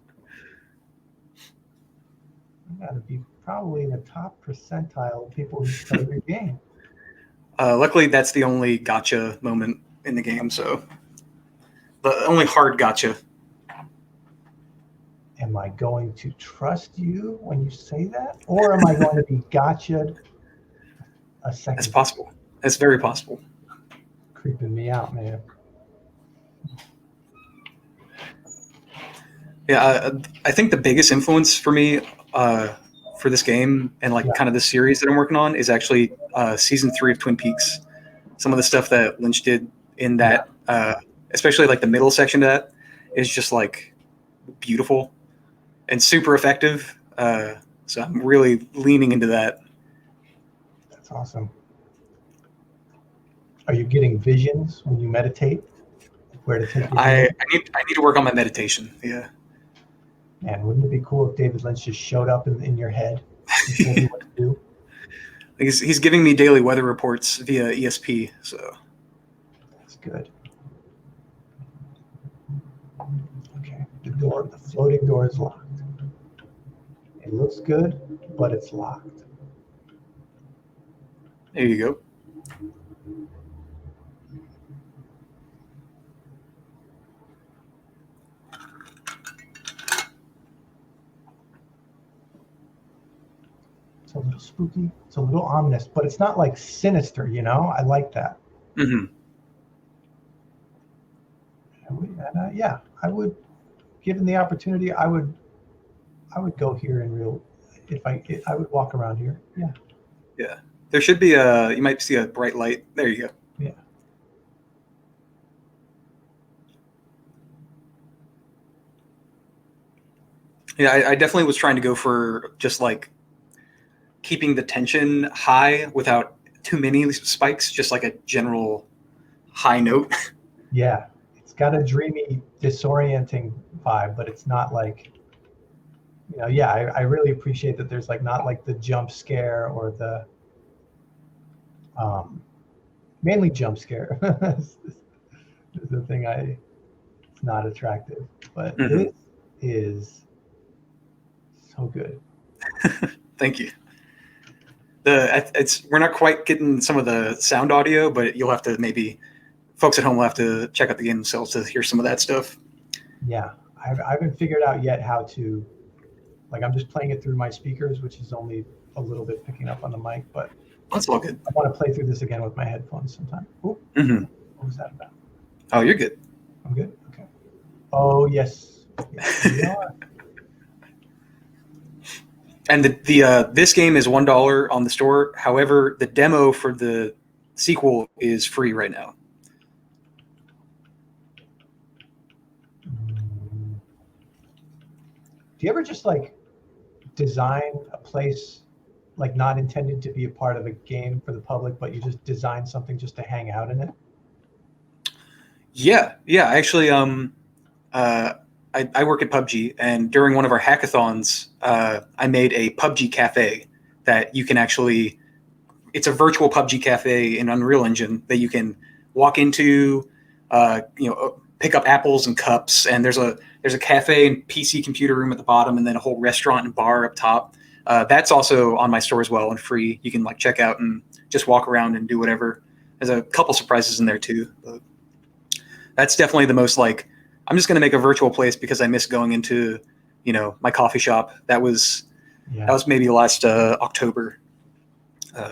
I got to be probably in the top percentile of people who play the game. Luckily, that's the only gotcha moment in the game, so the only hard gotcha. Am I going to trust you when you say that? Or am I going to be gotcha'd a second? That's possible. That's very possible. Creeping me out, man. Yeah, I think the biggest influence for me for this game and kind of this series that I'm working on is actually season 3 of Twin Peaks. Some of the stuff that Lynch did in that, especially like the middle section of that, is just like beautiful and super effective. So I'm really leaning into that. That's awesome. Are you getting visions when you meditate? Where to take your I need to work on my meditation. Yeah. Man, wouldn't it be cool if David Lynch just showed up in your head and told you what to do? He's giving me daily weather reports via ESP, so that's good. Okay, the floating door is locked. It looks good, but it's locked. There you go. It's a little spooky. It's a little ominous, but it's not like sinister, you know? I like that. Mm-hmm. And, yeah, I would, given the opportunity, I would go here and I would walk around here. Yeah. Yeah. There should be you might see a bright light. There you go. Yeah. Yeah, I definitely was trying to go for just like keeping the tension high without too many spikes, just like a general high note. Yeah, it's got a dreamy, disorienting vibe, but it's not like, you know, yeah, I really appreciate that there's like not like the jump scare or the, mainly jump scare. is the thing it's not attractive, but this is so good. Thank you. We're not quite getting some of the sound audio, but you'll have to folks at home will have to check out the game themselves to hear some of that stuff. Yeah, I haven't figured out yet how to, like, I'm just playing it through my speakers, which is only a little bit picking up on the mic, but that's all good. I want to play through this again with my headphones sometime. What was that about? Oh, you're good. I'm good. Okay. Oh yes, we are. And the this game is $1 on the store. However, the demo for the sequel is free right now. Do you ever just like design a place like not intended to be a part of a game for the public, but you just design something just to hang out in it? Yeah. Actually, I work at PUBG, and during one of our hackathons, I made a PUBG cafe that you can actually. It's a virtual PUBG cafe in Unreal Engine that you can walk into, pick up apples and cups, and there's a cafe and PC computer room at the bottom, and then a whole restaurant and bar up top. That's also on my store as well and free. You can like check out and just walk around and do whatever. There's a couple surprises in there too. But that's definitely the most like. I'm just going to make a virtual place because I miss going into, my coffee shop. That was maybe last October.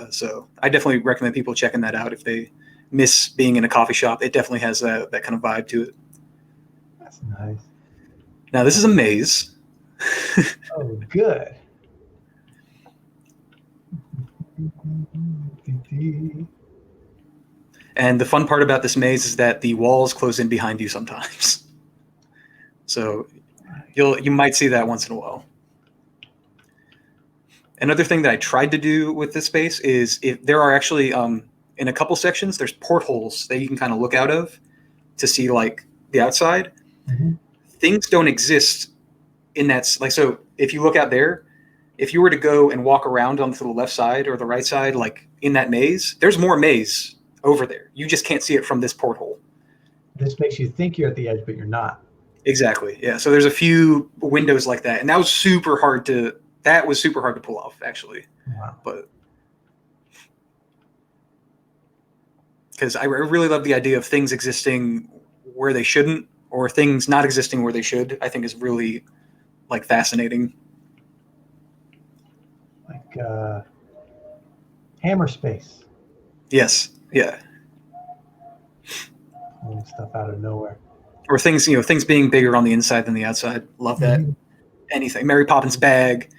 So I definitely recommend people checking that out if they miss being in a coffee shop. It definitely has that kind of vibe to it. That's nice. Now this is a maze. Oh, good. And the fun part about this maze is that the walls close in behind you sometimes. So you might see that once in a while. Another thing that I tried to do with this space is if there are actually in a couple sections, there's portholes that you can kind of look out of to see like the outside. Mm-hmm. Things don't exist in that. Like, so if you look out there, if you were to go and walk around onto the left side or the right side, like in that maze, there's more maze over there. You just can't see it from this porthole. This makes you think you're at the edge, but you're not. Exactly. Yeah. So there's a few windows like that, and that was super hard to pull off, actually. Wow. But because I really love the idea of things existing where they shouldn't, or things not existing where they should. I think is really like fascinating. Like hammer space. Yes. Yeah. Pulling stuff out of nowhere. Or things, things being bigger on the inside than the outside. Love that. Mm-hmm. Anything. Mary Poppins bag,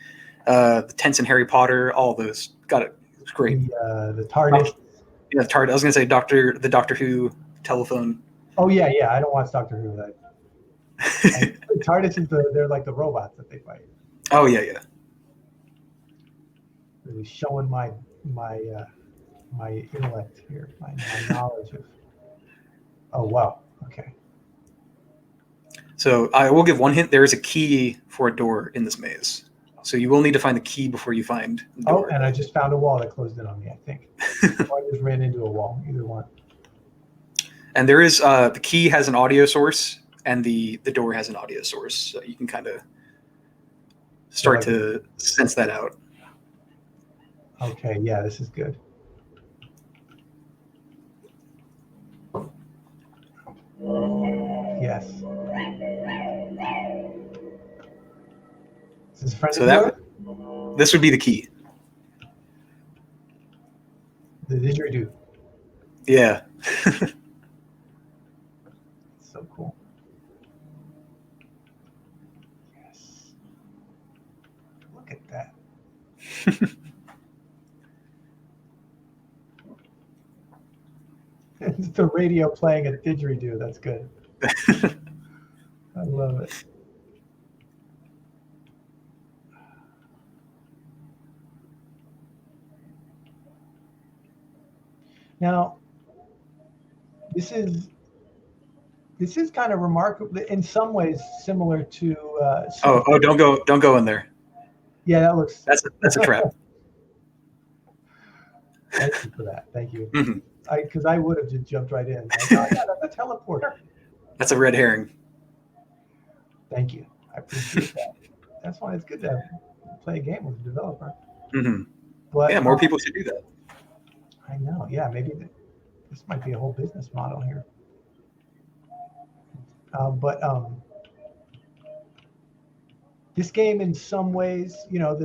the tents in Harry Potter, all those. Got it. It was great. The TARDIS. Yeah, the TARDIS. I was gonna say the Doctor Who telephone. Oh yeah. I don't watch Doctor Who. TARDIS is they're like the robots that they fight. Oh yeah. Really showing my intellect here, my knowledge of. Oh wow. Okay. So I will give one hint. There is a key for a door in this maze. So you will need to find the key before you find the door. Oh, and I just found a wall that closed in on me, I think. Or I just ran into a wall, either one. And there is the key has an audio source, and the door has an audio source. So you can kind of start to sense that out. Okay, yeah, this is good. Yes. Is this a friend So of yours? This would be the key. The didgeridoo. Yeah. So cool. Yes. Look at that. It's the radio playing a didgeridoo. That's good. I love it. Now, this is kind of remarkable in some ways, similar to. Don't go in there. Yeah, that looks. That's a trap. Thank you for that. Thank you. Mm-hmm. Because I would have just jumped right in. Like, oh yeah, that's a teleporter. That's a red herring. Thank you. I appreciate that. That's why it's good to play a game with a developer. Mm-hmm. But, yeah, more people should do that. I know. Yeah, maybe this might be a whole business model here. This game, in some ways, how do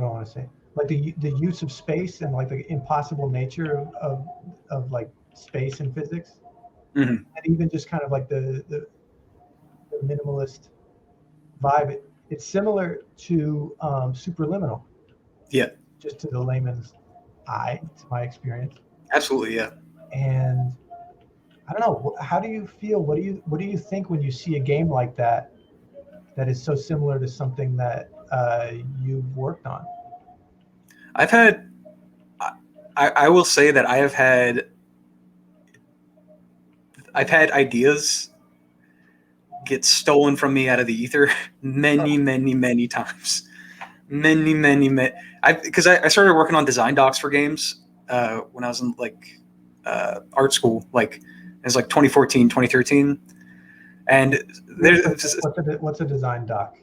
I want to say, like the use of space and like the impossible nature of like space and physics, mm-hmm. and even just kind of like the minimalist vibe. It's similar to Superliminal. Yeah. Just to the layman's eye, to my experience. Absolutely, yeah. And I don't know. How do you feel? What do you think when you see a game like that is so similar to something that you've worked on? I will say that I've had ideas get stolen from me out of the ether many times. Many. Because I started working on design docs for games when I was in art school, it was 2014, 2013. And what's a design doc?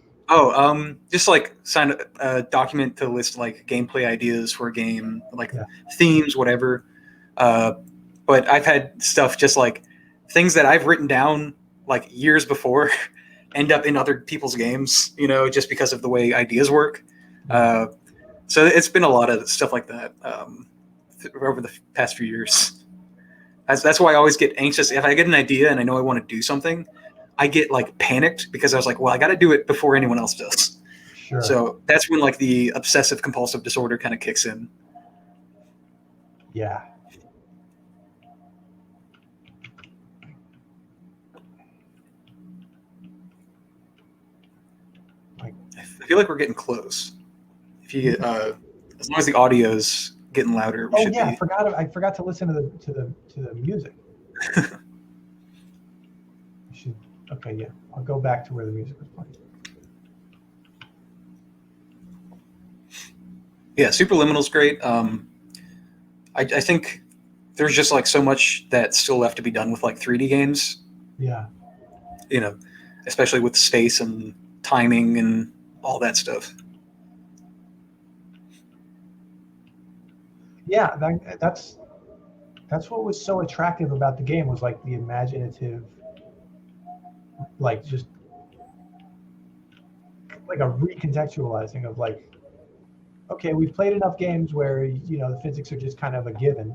Just sign a document to list gameplay ideas for a game, themes, whatever. But I've had stuff just things that I've written down years before end up in other people's games, just because of the way ideas work. So it's been a lot of stuff like that over the past few years. That's why I always get anxious. If I get an idea and I know I want to do something, I get panicked because I was I got to do it before anyone else does. Sure. So that's when the obsessive compulsive disorder kind of kicks in. Yeah. I feel like we're getting close. If you as long as the audio's getting louder, we should be. I forgot to listen to the music. Okay, yeah. I'll go back to where the music was playing. Yeah, Superliminal's great. I think there's just like so much that's still left to be done with like 3D games. Yeah. You know, especially with space and timing and all that stuff. Yeah, that's what was so attractive about the game, was like the imaginative, like just like a recontextualizing of like, okay, we've played enough games where the physics are just kind of a given,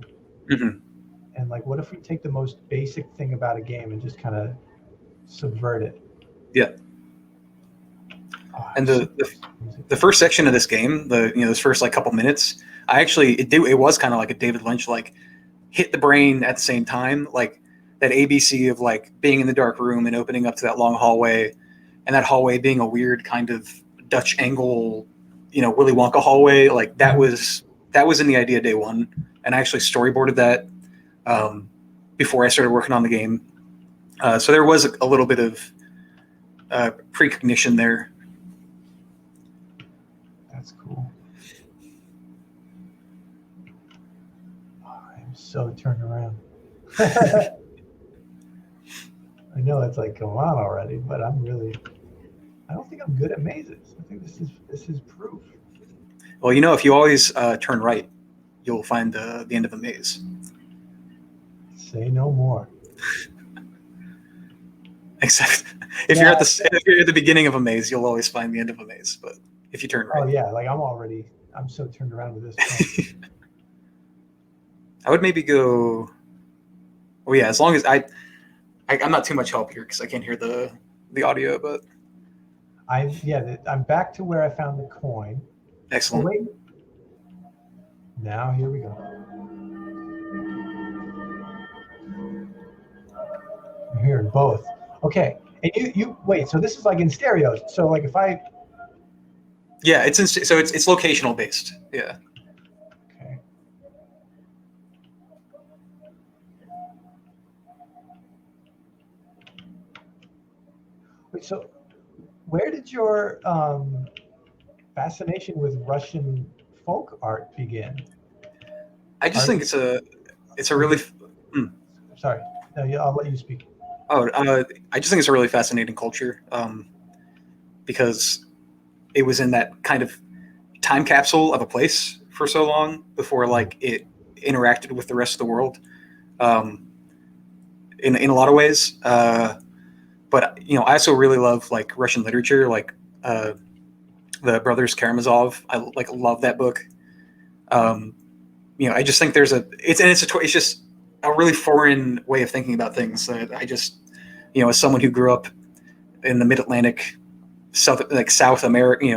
and like, what if we take the most basic thing about a game and just kind of subvert it? Yeah. And the first section of this game, this first like couple minutes, it was kind of like a David Lynch, like hit the brain at the same time, like that ABC of like being in the dark room and opening up to that long hallway, and that hallway being a weird kind of Dutch angle, Willy Wonka hallway. Like that was in the idea day one, and I actually storyboarded that before I started working on the game. So there was a little bit of precognition there. That's cool. Oh, I'm so turned around. I know it's like, go on already, but I don't think I'm good at mazes. I think this is proof. Well, if you always turn right, you'll find the end of a maze. Say no more. Except if you're at the beginning of a maze, you'll always find the end of a maze. But if you turn right, oh yeah, like I'm so turned around with this. I would maybe go. Oh yeah, as long as I'm not too much help here because I can't hear the audio. But I'm back to where I found the coin. Excellent. Oh, wait. Now here we go. I'm hearing both. Okay, and you wait. So this is like in stereo. So like if I. Yeah, it's locational based. Yeah. Okay. Wait, so where did your fascination with Russian folk art begin? I just think it's a really. Sorry, I'll let you speak. I just think it's a really fascinating culture, because it was in that kind of time capsule of a place for so long before like it interacted with the rest of the world, in a lot of ways. But I also really love like Russian literature, like the Brothers Karamazov. I like love that book. I just think it's just a really foreign way of thinking about things. I just, as someone who grew up in the Mid-Atlantic, South America,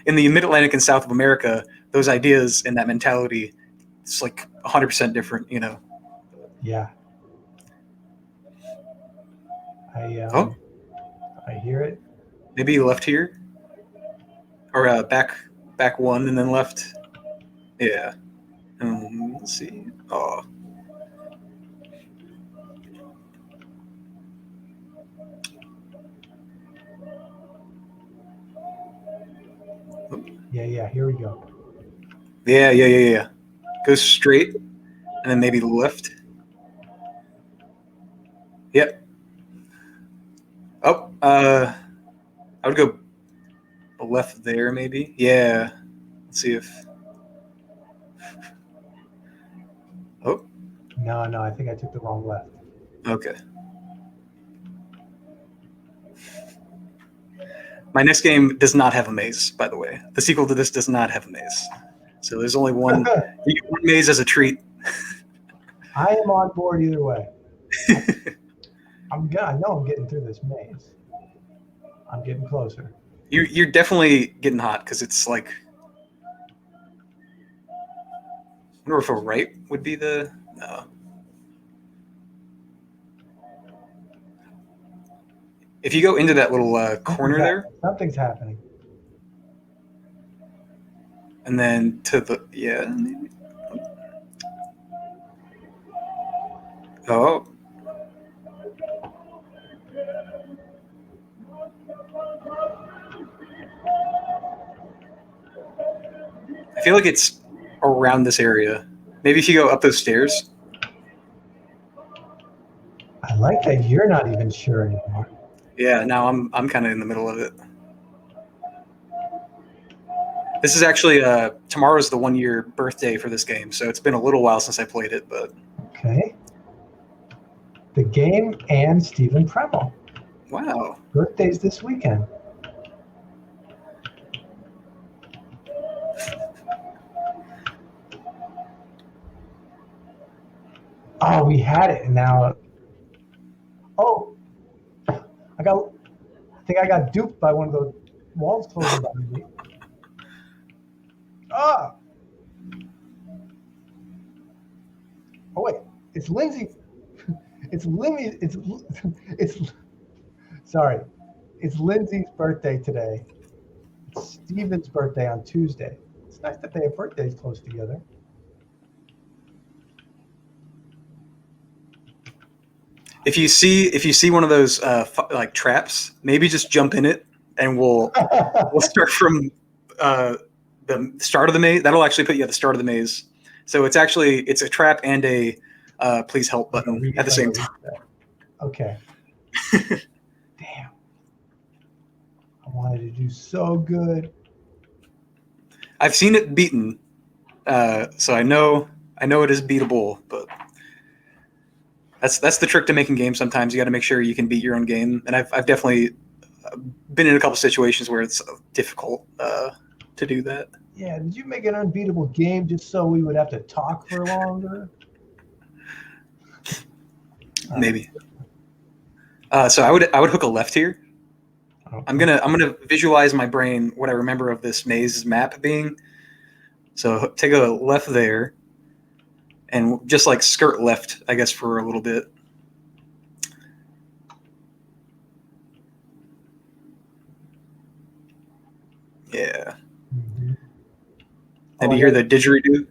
in the Mid-Atlantic and South of America, those ideas and that mentality, it's like 100% different, Yeah. I hear it. Maybe you left here, or back one and then left. Yeah. Let's see. Oh. Yeah. Here we go. Yeah. Go straight, and then maybe left. Yep. Oh, I would go left there, maybe. Yeah. Let's see if. Oh. No, I think I took the wrong left. Okay. My next game does not have a maze, by the way. The sequel to this does not have a maze. So there's only one. You get one maze as a treat. I am on board either way. I know I'm getting through this maze. I'm getting closer. You're definitely getting hot because it's like. I wonder if a right would be the. No. If you go into that little corner there. Something's happening. And then to the. Yeah. Maybe. Oh. feel like it's around this area. Maybe if you go up those stairs. I like that you're not even sure anymore. Yeah, now I'm kind of in the middle of it. This is actually tomorrow's the 1-year birthday for this game, so it's been a little while since I played it, but Okay. The game and Stephen Premmel. wow. Birthdays this weekend. Oh, we had it, and now. Oh, I think I got duped by one of those walls closing behind me. Ah. Oh wait, it's Lindsay. It's Lindsay. It's. Sorry, it's Lindsay's birthday today. It's Steven's birthday on Tuesday. It's nice that they have birthdays close together. If you see one of those like traps, maybe just jump in it, and we'll start from the start of the maze. That'll actually put you at the start of the maze. So it's a trap and a please help button at the same time. Okay. Damn. I wanted to do so good. I've seen it beaten, so I know it is beatable, but that's the trick to making games. Sometimes you got to make sure you can beat your own game, and I've definitely been in a couple situations where it's difficult to do that. Yeah, did you make an unbeatable game just so we would have to talk for longer? Maybe. So I would hook a left here. Okay. I'm gonna visualize my brain what I remember of this maze map being. So take a left there, and just like skirt left, I guess, for a little bit. Yeah. Mm-hmm. And you hear the didgeridoo?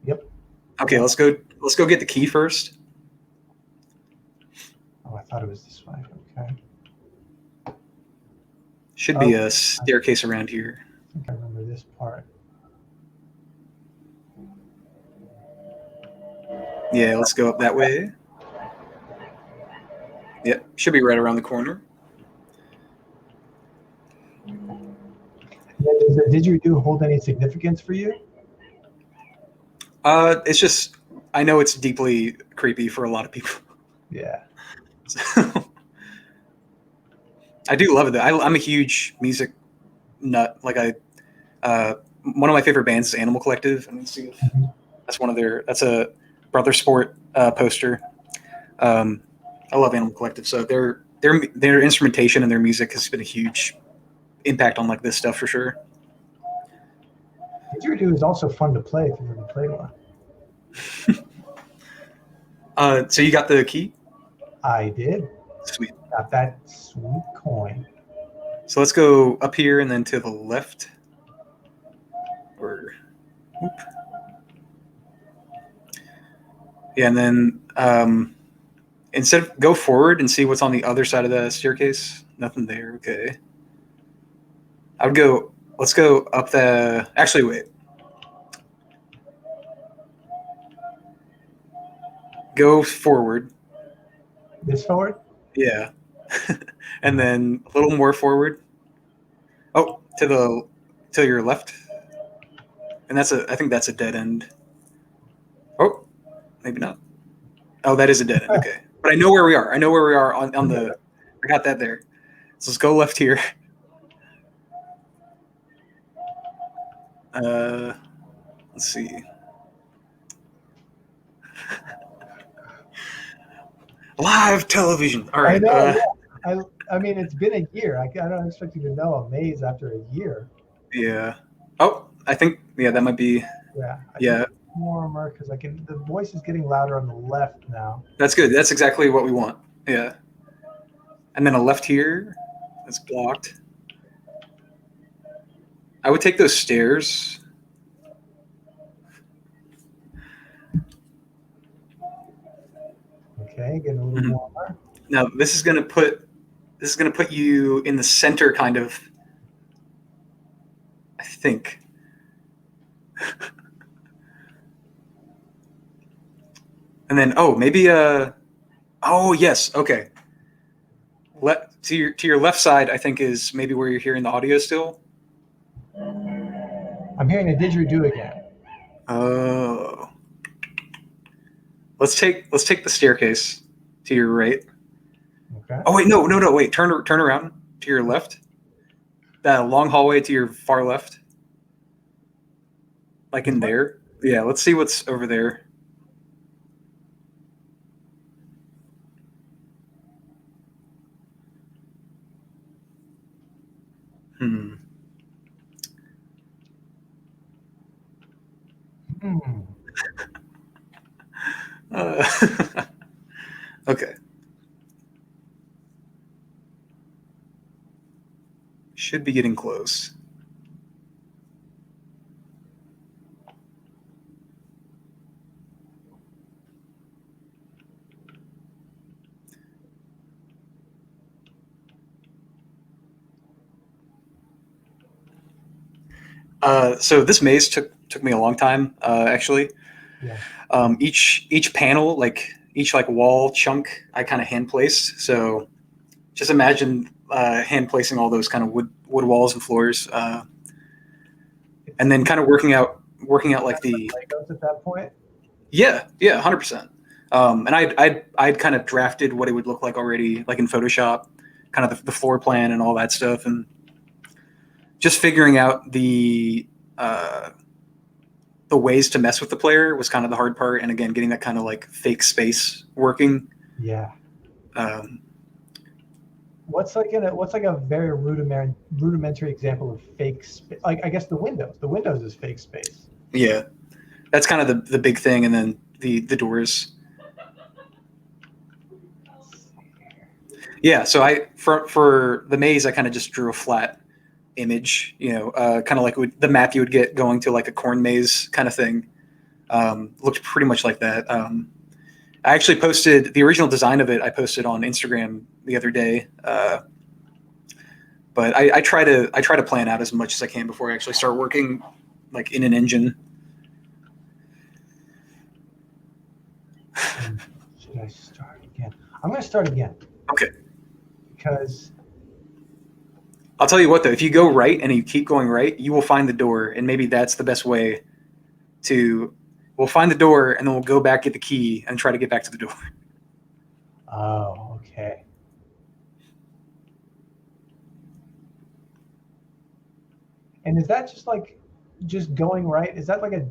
Yep. Okay, let's go get the key first. Oh, I thought it was this way. Okay. Should be a staircase around here. I think I remember this part. Yeah, let's go up that way. Yep, should be right around the corner. Yeah, does the didgeridoo hold any significance for you? It's just I know it's deeply creepy for a lot of people. Yeah. So, I do love it though. I'm a huge music nut. Like one of my favorite bands is Animal Collective. And let's see if that's a Brother Sport poster. I love Animal Collective. So their instrumentation and their music has been a huge impact on like this stuff for sure. Didgeridoo is also fun to play if you've ever played one. So you got the key? I did. Sweet. Got that sweet coin. So let's go up here and then to the left. Yeah, and then instead of go forward and see what's on the other side of the staircase. Nothing there. Okay. Let's go up the. Actually, wait. Go forward. This forward? Yeah. And then a little more forward. Oh, to your left. And I think that's a dead end. Oh, maybe not. Oh, that is a dead end. Okay. But I know where we are. I on the. I got that there. So let's go left here. Let's see. Live television. All right. I know, I mean, it's been a year. I don't expect you to know a maze after a year. Yeah. Oh, I think that might be. Yeah. Yeah. Warmer because the voice is getting louder on the left now. That's good. That's exactly what we want. Yeah. And then a left here. That's blocked. I would take those stairs. Okay, getting a little warmer. Now this is gonna put you in the center, kind of. I think. And then maybe oh yes, okay. To your left side, I think is maybe where you're hearing the audio still. I'm hearing a didgeridoo again. Oh. Let's take the staircase to your right. Okay. Oh wait, no, wait. Turn around to your left. That long hallway to your far left. Like in there. Yeah, let's see what's over there. Hmm. Okay. Should be getting close. So this maze took me a long time, actually. Yeah. Each panel, each wall chunk, I kind of hand place. So just imagine hand placing all those kind of wood walls and floors, and then kind of working out like the Legos at that point. Yeah, 100%. And I'd kind of drafted what it would look like already, like in Photoshop, kind of the floor plan and all that stuff, and just figuring out the ways to mess with the player was kind of the hard part. And again, getting that kind of like fake space working. Yeah. What's like a very rudimentary example of fake space? Like, I guess the windows. The windows is fake space. Yeah, that's kind of the big thing, and then the doors. Yeah, so for the maze, I kind of just drew a flat image, kind of like the map you would get going to like a corn maze kind of thing. Looked pretty much like that. I actually posted the original design of it. I posted on Instagram the other day, but I try to plan out as much as I can before I actually start working, like in an engine. Should I start again? I'm going to start again. Okay. Because I'll tell you what, though, if you go right and you keep going right, you will find the door, and maybe that's the best way to. We'll find the door, and then we'll go back, get the key, and try to get back to the door. Oh, okay. And is that just going right? Is that like a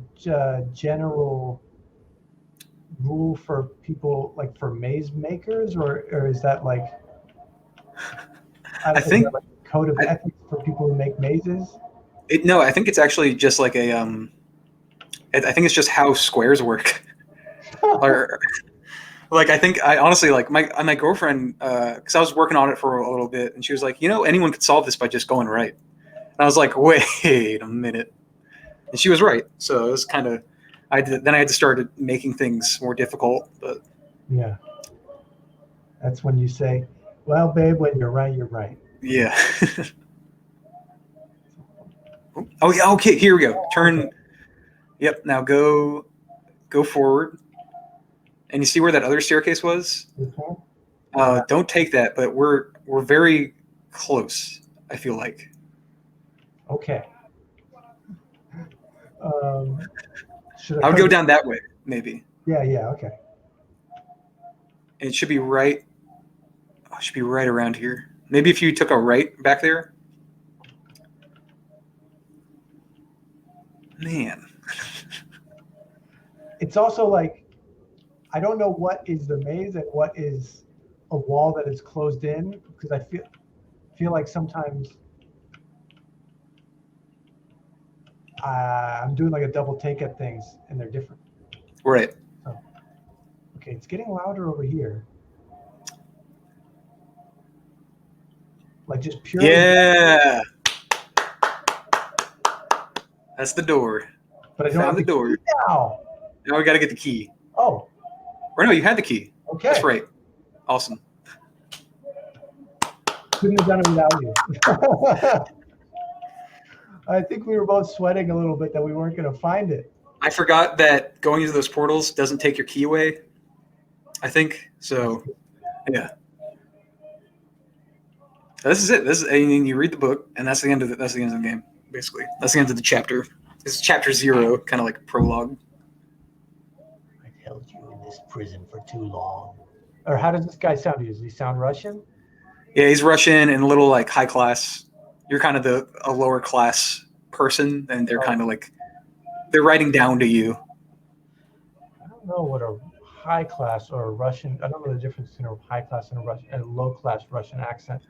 general rule for people, like for maze makers, or is that like I think like a code of ethics for people who make mazes? No, I think it's actually just like a I think it's just how squares work. Or like I honestly like my girlfriend, because I was working on it for a little bit, and she was like, anyone could solve this by just going right. And I was like, wait a minute, and she was right. So it was kind of I had to start making things more difficult. But yeah, that's when you say, "Well, babe, when you're right, you're right." Yeah. Oh yeah. Okay. Here we go. Turn. Yep. Now go forward. And you see where that other staircase was? Mm-hmm. Don't take that, but we're very close, I feel like. Okay. I would go down that way, maybe. Yeah, okay. And it should be right. It should be right around here. Maybe if you took a right back there. Man. It's also like, I don't know what is the maze and what is a wall that is closed in, because I feel like sometimes I'm doing like a double take at things and they're different. Right. So, okay, it's getting louder over here. Like just pure. Yeah. That's the door. But I don't have the door. Key now. Now we got to get the key. Oh. Or no, you had the key. Okay. That's right. Awesome. Couldn't have done it without you. I think we were both sweating a little bit that we weren't going to find it. I forgot that going into those portals doesn't take your key away. I think so. Yeah. This is it. And you read the book, and that's the end of the game. Basically, that's the end of the chapter. This is chapter 0, kind of like prologue. I held you in this prison for too long. Or how does this guy sound to you? Does he sound Russian? Yeah, he's Russian and a little like high class. You're kind of a lower class person, and they're kind of like they're writing down to you. I don't know what a high class or a Russian. I don't know the difference between a high class and a low class Russian accent.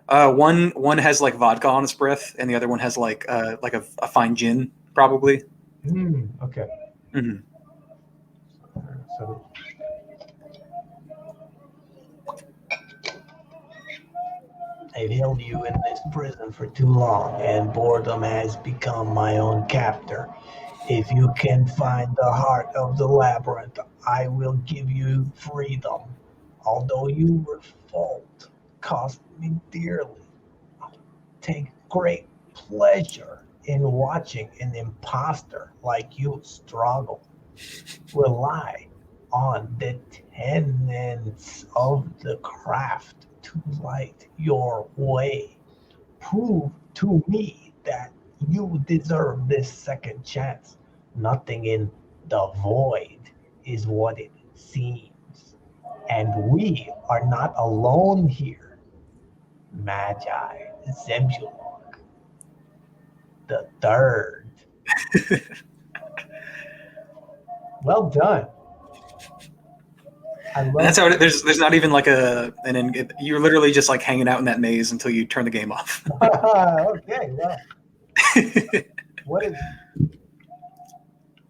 One has like vodka on its breath, and the other one has like a fine gin, probably. Okay. Mm-hmm. So I've held you in this prison for too long, and boredom has become my own captor. If you can find the heart of the labyrinth, I will give you freedom. Although you revolt, cost me dearly. I take great pleasure in watching an imposter like you struggle. Rely on the tenets of the craft to light your way. Prove to me that you deserve this second chance. Nothing in the void is what it seems. And we are not alone here. Magi, Zebulon, the third. Well done. I love That's how there's not even like you're literally just like hanging out in that maze until you turn the game off. Okay, well. What is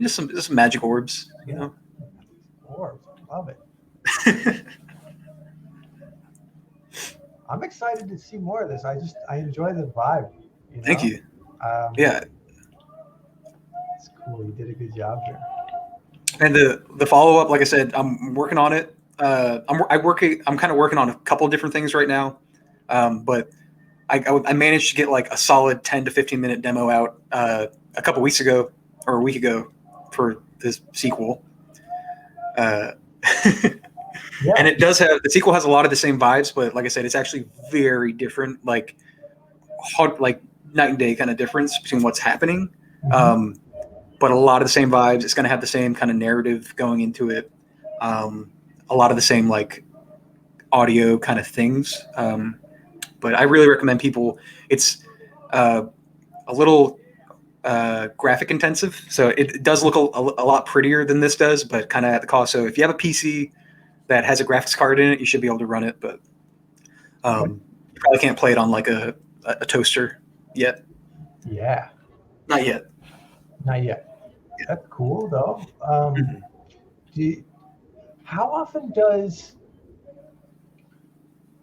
just some magic orbs, you know? Orbs, love it. I'm excited to see more of this. I enjoy the vibe. You know? Thank you. Yeah. It's cool. You did a good job here. And the follow up, like I said, I'm working on it. I'm kind of working on a couple of different things right now, but I managed to get like a solid 10 to 15 minute demo out a couple weeks ago or a week ago for this sequel. Yeah. And it does have the sequel has a lot of the same vibes, but like I said, it's actually very different, like night and day kind of difference between what's happening. Mm-hmm. But a lot of the same vibes. It's going to have the same kind of narrative going into it. A lot of the same like audio kind of things. But I really recommend people. It's a little graphic intensive, so it does look a lot prettier than this does, but kind of at the cost. So if you have a PC that has a graphics card in it, you should be able to run it. But you probably can't play it on like a toaster yet. Yeah. Not yet. Not yet. That's cool though. How often does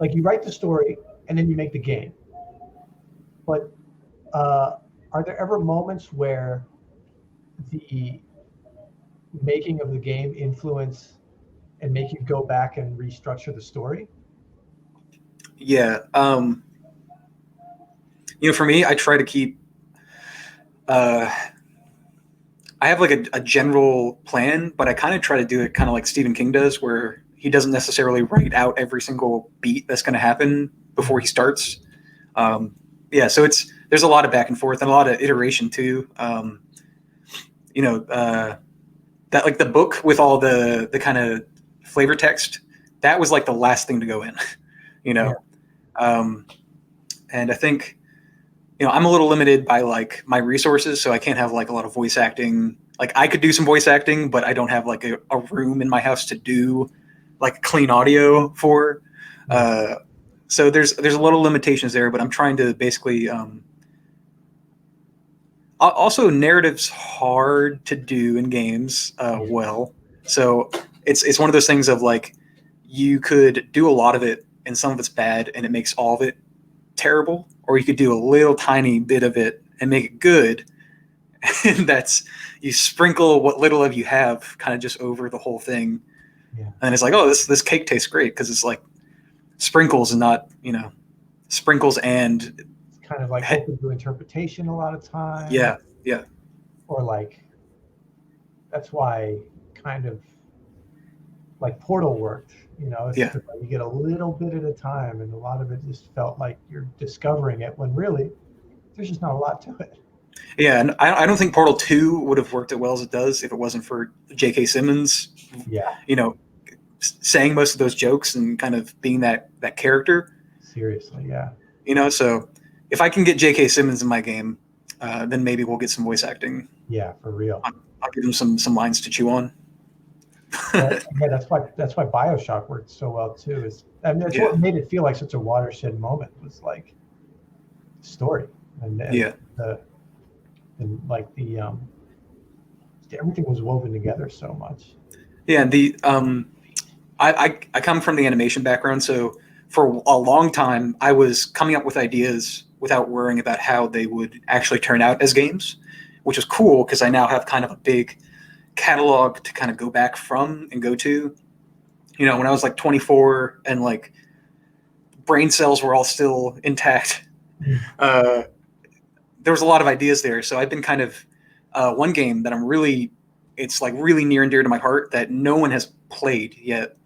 you write the story and then you make the game, but are there ever moments where the making of the game influence and make you go back and restructure the story? Yeah. For me, I try to keep I have like a general plan, but I kind of try to do it kind of like Stephen King does, where he doesn't necessarily write out every single beat that's going to happen before he starts. So there's a lot of back and forth and a lot of iteration too. That like the book with all the kind of flavor text, that was like the last thing to go in, and I think, I'm a little limited by like my resources, so I can't have like a lot of voice acting. Like I could do some voice acting, but I don't have like a room in my house to do like clean audio for. So there's a little limitations there, but I'm trying to basically. Also, narrative's hard to do in games well, so it's one of those things of like you could do a lot of it and some of it's bad and it makes all of it terrible, or you could do a little tiny bit of it and make it good. And that's you sprinkle what little of you have kind of just over the whole thing. Yeah. And it's like, oh, this cake tastes great because it's like sprinkles and not, sprinkles and it's kind of like open to interpretation a lot of times. Yeah. Or like that's why kind of like Portal worked. You know, it's Yeah. just like you get a little bit at a time, and a lot of it just felt like you're discovering it when really there's just not a lot to it. Yeah, and I don't think Portal 2 would have worked as well as it does if it wasn't for J.K. Simmons, Yeah, saying most of those jokes and kind of being that character. seriously, yeah. So if I can get J.K. Simmons in my game, then maybe we'll get some voice acting. Yeah, for real. I'll give him some lines to chew on. Yeah, that's why BioShock worked so well too. That's what made it feel like such a watershed moment, was like story and everything was woven together so much. Yeah, and I come from the animation background, so for a long time I was coming up with ideas without worrying about how they would actually turn out as games, which is cool because I now have kind of a big catalog to kind of go back from and go to. When I was like 24 and like brain cells were all still intact, there was a lot of ideas there. So I've been kind of one game that it's like really near and dear to my heart that no one has played yet.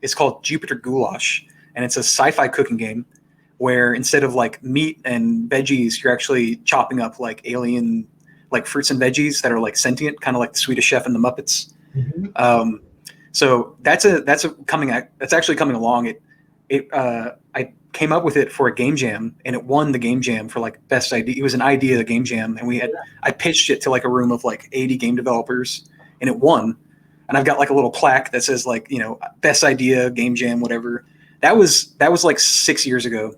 It's called Jupiter Goulash, and it's a sci-fi cooking game where instead of like meat and veggies, you're actually chopping up like alien, like fruits and veggies that are like sentient, kind of like the Swedish Chef and the Muppets. Mm-hmm. So that's actually coming along. I came up with it for a game jam, and it won the game jam for like best idea. It was an idea game jam, and I pitched it to like a room of like 80 game developers, and it won. And I've got like a little plaque that says like, best idea game jam, whatever. That was like 6 years ago,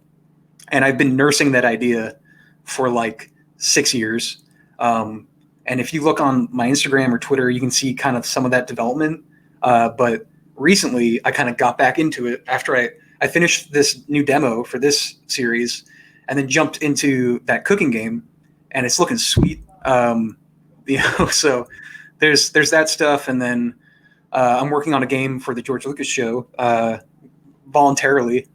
and I've been nursing that idea for like 6 years. And if you look on my Instagram or Twitter, you can see kind of some of that development. But recently, I kind of got back into it after I finished this new demo for this series, and then jumped into that cooking game, and it's looking sweet. So there's that stuff, and then I'm working on a game for the George Lucas show voluntarily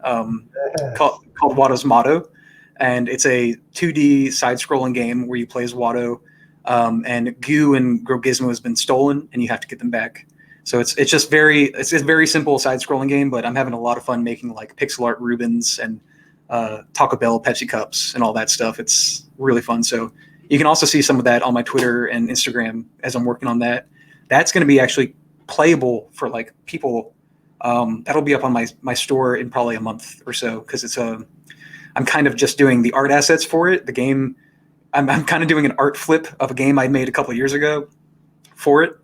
called Watto's Motto, and it's a 2D side-scrolling game where you play as Watto, and Goo and Grogizmo has been stolen, and you have to get them back. So it's a very simple side-scrolling game, but I'm having a lot of fun making like pixel art Rubens and Taco Bell Pepsi cups and all that stuff. It's really fun. So you can also see some of that on my Twitter and Instagram as I'm working on that. That's going to be actually playable for like people. That'll be up on my store in probably a month or so, because I'm kind of just doing the art assets for it. The game, I'm kind of doing an art flip of a game I made a couple of years ago for it,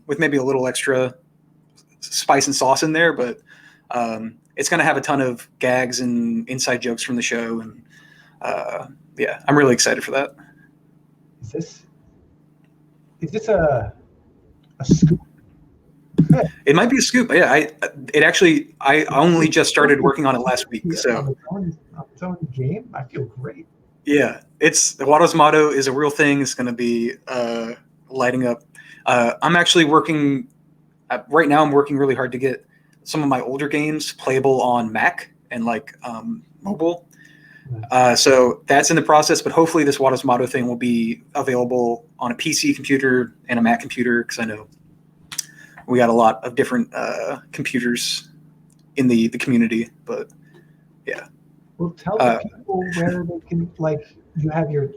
with maybe a little extra spice and sauce in there, but it's going to have a ton of gags and inside jokes from the show, and I'm really excited for that. Is this a scoop? It might be a scoop. Yeah, I only just started working on it last week. So on its own game, I feel great. Yeah, the Watto's Motto is a real thing. It's going to be lighting up. I'm actually working right now. I'm working really hard to get some of my older games playable on Mac and like mobile. So that's in the process, but hopefully this Watto's Motto thing will be available on a PC computer and a Mac computer, because I know we got a lot of different computers in the community. But yeah. Well, tell the people where they can, like, you have your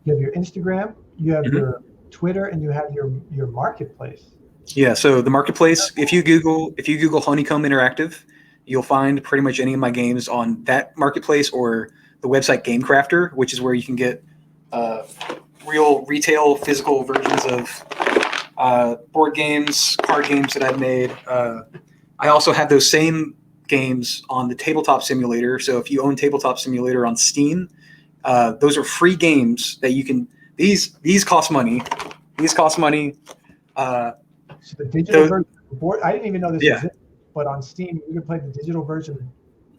Instagram, you have your Twitter, and you have your marketplace. Yeah, so the marketplace, if you Google Honeycomb Interactive, you'll find pretty much any of my games on that marketplace, or the website Game Crafter, which is where you can get real retail physical versions of board games, card games that I've made. I also have those same games on the Tabletop Simulator. So if you own Tabletop Simulator on Steam, those are free games that you can. These cost money. These cost money. So the digital version of the board, I didn't even know this existed, but on Steam you can play the digital version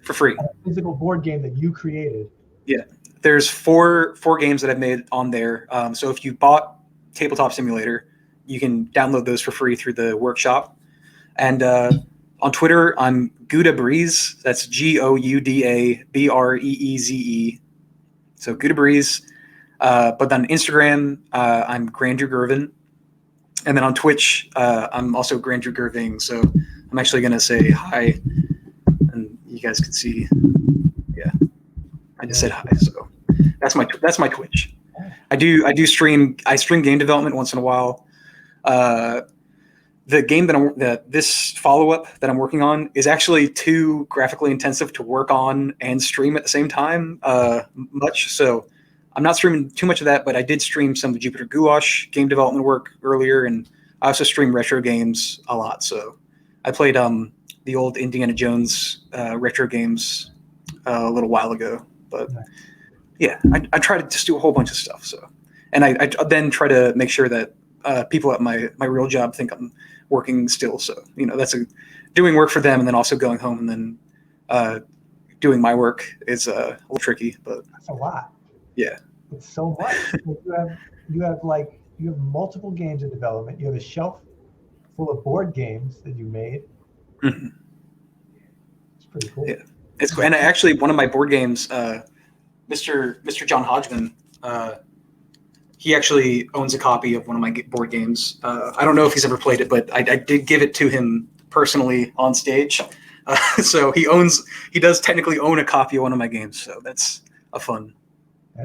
for free. Of a physical board game that you created. Yeah, there's four games that I've made on there. So if you bought Tabletop Simulator, you can download those for free through the workshop. And on Twitter, I'm Gouda Breeze. That's GOUDA BREEZE. So Gouda Breeze. But on Instagram, I'm Grandeur Gervin. And then on Twitch, I'm also Grand Drew Gerving. So I'm actually going to say hi, and you guys can see. Yeah, I just said hi. So that's my Twitch. I do stream. I stream game development once in a while. The game that this follow-up that I'm working on is actually too graphically intensive to work on and stream at the same time. Much so, I'm not streaming too much of that, but I did stream some Jupiter Gouache game development work earlier, and I also stream retro games a lot. So I played the old Indiana Jones retro games a little while ago, but yeah, I try to just do a whole bunch of stuff. So, and I then try to make sure that people at my real job think I'm working still. So, that's doing work for them and then also going home and then doing my work is a little tricky, but that's a lot. Yeah. It's so much. You have multiple games in development. You have a shelf full of board games that you made. Mm-hmm. It's pretty cool. Yeah. It's cool. And actually one of my board games, Mr. John Hodgman, he actually owns a copy of one of my board games. I don't know if he's ever played it, but I did give it to him personally on stage. So he does technically own a copy of one of my games. So that's a fun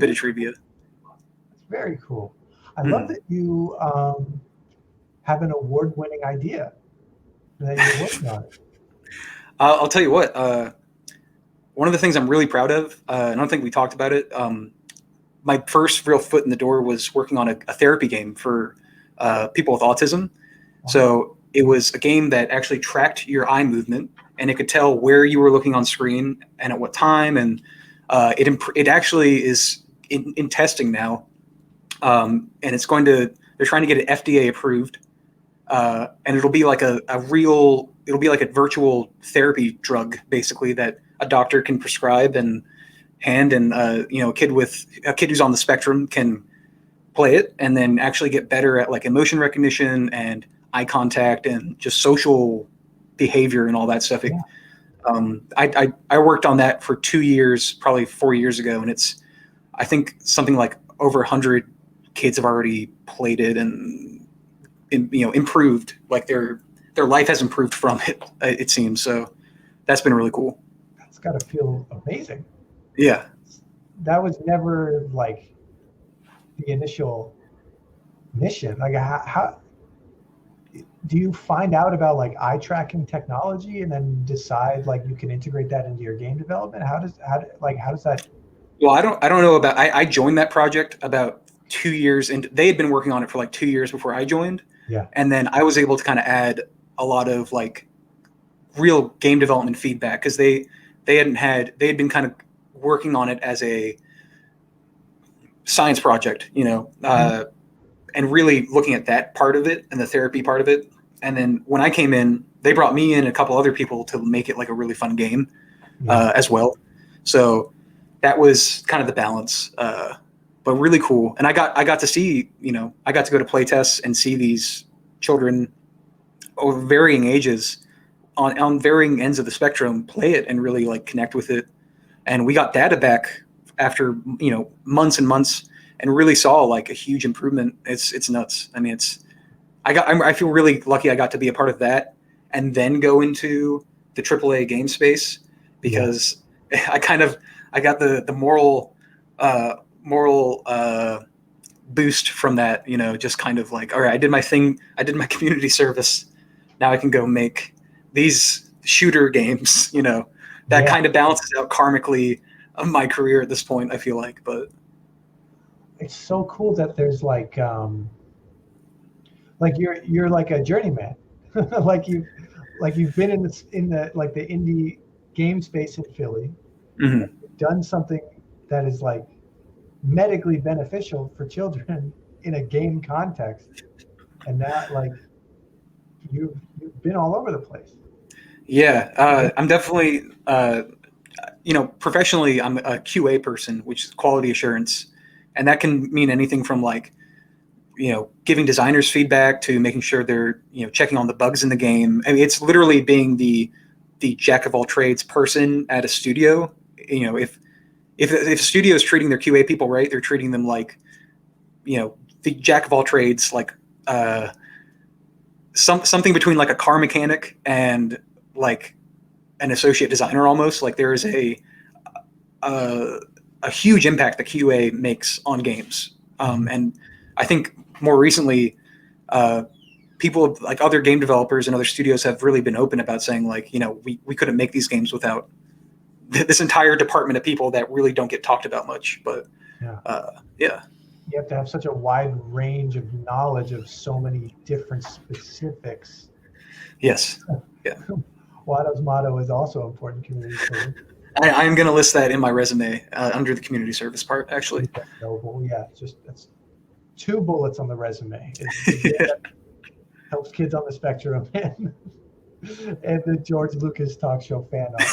bit of trivia. That's very cool. I love that you have an award-winning idea that you're working on. I'll tell you what. One of the things I'm really proud of, I don't think we talked about it, my first real foot in the door was working on a therapy game for people with autism. So it was a game that actually tracked your eye movement, and it could tell where you were looking on screen and at what time. And it actually is in testing now, and they're trying to get it FDA approved, and it'll be like it'll be like a virtual therapy drug basically that a doctor can prescribe and a kid who's on the spectrum can play it and then actually get better at like emotion recognition and eye contact and just social behavior and all that stuff. Yeah. I worked on that for 2 years, probably 4 years ago, and I think something like over 100 kids have already played it and improved, like their life has improved from it seems. So that's been really cool. That's got to feel amazing. Yeah. That was never like the initial mission. Like how do you find out about like eye tracking technology and then decide like you can integrate that into your game development? How does that? Well, I don't know about, I joined that project about 2 years and they had been working on it for like 2 years before I joined. Yeah. And then I was able to kind of add a lot of like real game development feedback because they had been kind of working on it as a science project, and really looking at that part of it and the therapy part of it. And then when I came in, they brought me in and a couple other people to make it like a really fun game as well. So that was kind of the balance, but really cool. And I got to see, I got to go to play tests and see these children of varying ages on varying ends of the spectrum play it and really like connect with it. And we got data back after, months and months and really saw like a huge improvement. It's nuts. I mean, I feel really lucky I got to be a part of that and then go into the AAA game space because I got the moral boost from that, just kind of like, all right, I did my thing. I did my community service. Now I can go make these shooter games, that kind of balances out karmically of my career at this point, I feel like. But it's so cool that there's like you're like a journeyman. like you've been in the like the indie game space in Philly, done something that is like medically beneficial for children in a game context, and that like you've been all over the place. Yeah, I'm definitely, professionally, I'm a QA person, which is quality assurance. And that can mean anything from like, giving designers feedback to making sure they're, checking on the bugs in the game. I mean, it's literally being the jack of all trades person at a studio. If a studio is treating their QA people right, they're treating them like, the jack of all trades, like something between like a car mechanic and like an associate designer almost. Like there is a huge impact that QA makes on games. And I think more recently, people like other game developers and other studios have really been open about saying like, we couldn't make these games without this entire department of people that really don't get talked about much. But yeah. You have to have such a wide range of knowledge of so many different specifics. Yes. Yeah. Watto's motto is also important community service. I'm going to list that in my resume under the community service part, actually. Noble, yeah, that's 2 bullets on the resume. Helps kids on the spectrum and the George Lucas talk show fan art.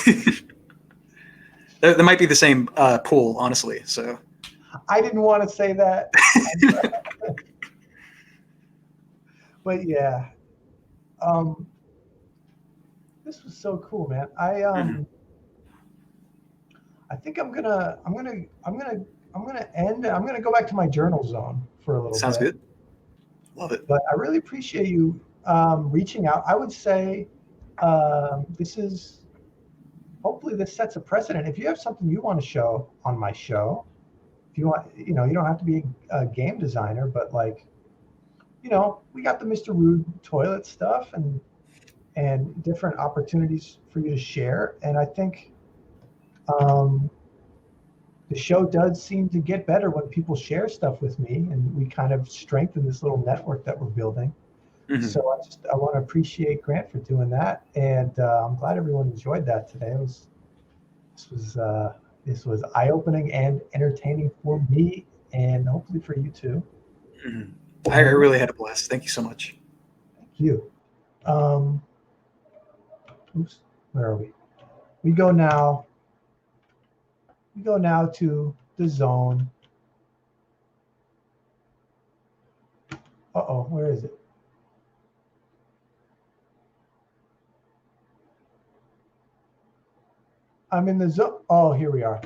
There might be the same pool, honestly. So I didn't want to say that, but yeah, this was so cool, man. I think I'm gonna go back to my journal zone for a little bit. Sounds good. Love it. But I really appreciate you reaching out. I would say hopefully this sets a precedent. If you have something you want to show on my show, if you want, you don't have to be a game designer, but like, we got the Mr. Rude toilet stuff and different opportunities for you to share. And I think the show does seem to get better when people share stuff with me, and we kind of strengthen this little network that we're building. Mm-hmm. So I want to appreciate Grant for doing that, and I'm glad everyone enjoyed that today. This was eye-opening and entertaining for me, and hopefully for you too. Mm-hmm. I really had a blast. Thank you so much. Thank you. Oops, where are we? We go now to the zone. Uh-oh, where is it? I'm in the zone. Oh, here we are.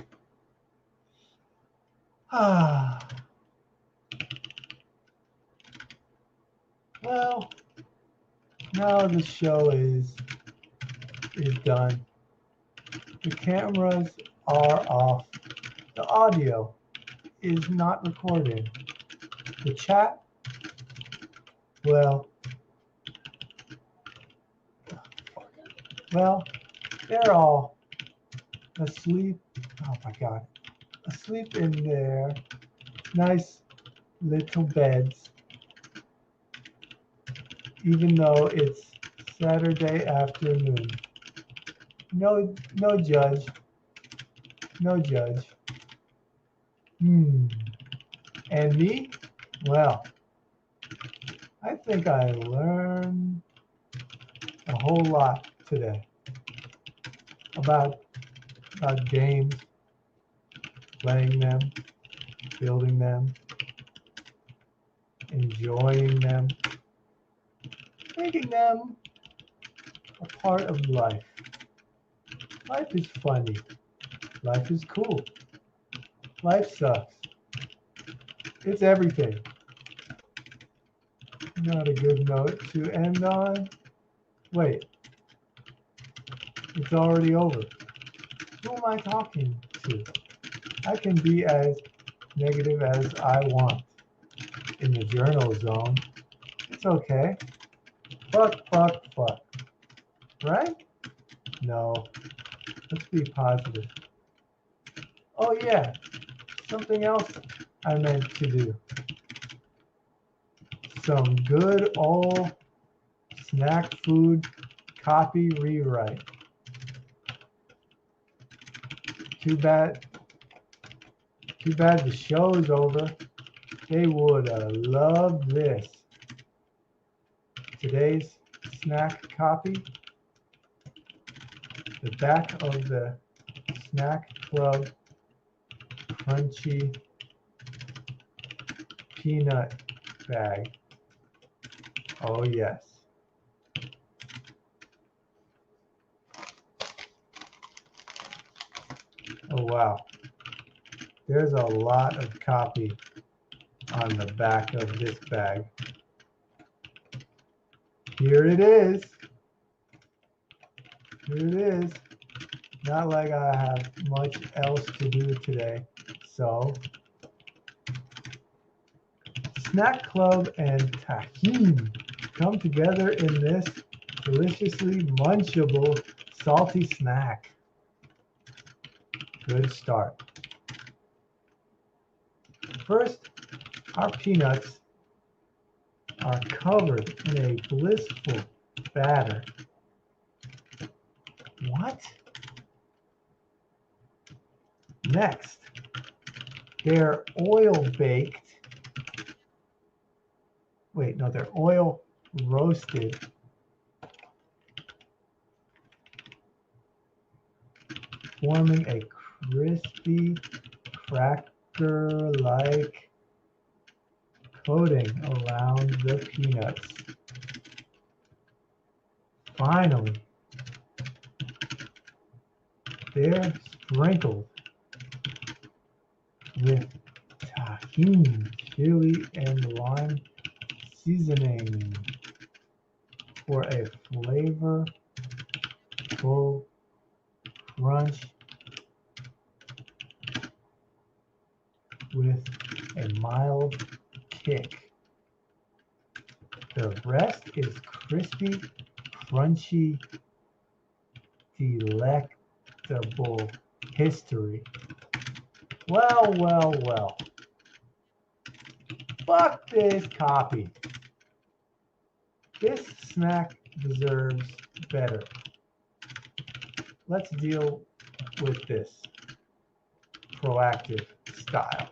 Well, now the show is done. The cameras are off. The audio is not recording. The chat, well, they're all asleep. Oh my God. Asleep in their nice little beds, even though it's Saturday afternoon. No judge. No judge. And me? Well, I think I learned a whole lot today about games, playing them, building them, enjoying them, making them a part of life. Life is funny. Life is cool. Life sucks. It's everything. Not a good note to end on. Wait. It's already over. Who am I talking to? I can be as negative as I want in the journal zone. It's okay. Fuck. Right? No. Let's be positive. Oh yeah, something else I meant to do. Some good old snack food copy rewrite. Too bad the show's over. They would have loved this. Today's snack copy. The back of the Snack Club Crunchy Peanut Bag. Oh yes. Oh wow. There's a lot of copy on the back of this bag. Here it is. Here it is. Not like I have much else to do today. So, Snack Club and Tahini come together in this deliciously munchable salty snack. Good start. First, our peanuts are covered in a blissful batter. What? Next, they're oil baked. Wait, no, they're oil roasted. Forming a crispy, cracker-like coating around the peanuts. Finally, they're sprinkled with tahini, chili, and lime seasoning for a flavorful crunch with a mild kick. The rest is crispy, crunchy, delectable history. Well, well, well. Fuck this copy. This snack deserves better. Let's deal with this proactive style.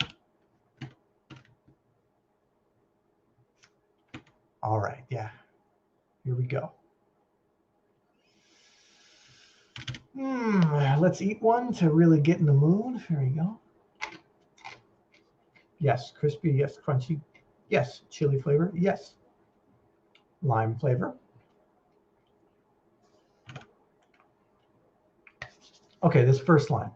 All right, yeah. Here we go. Let's eat one to really get in the mood. Here we go. Yes, crispy, yes, crunchy, yes, chili flavor, yes, lime flavor. Okay, this first line.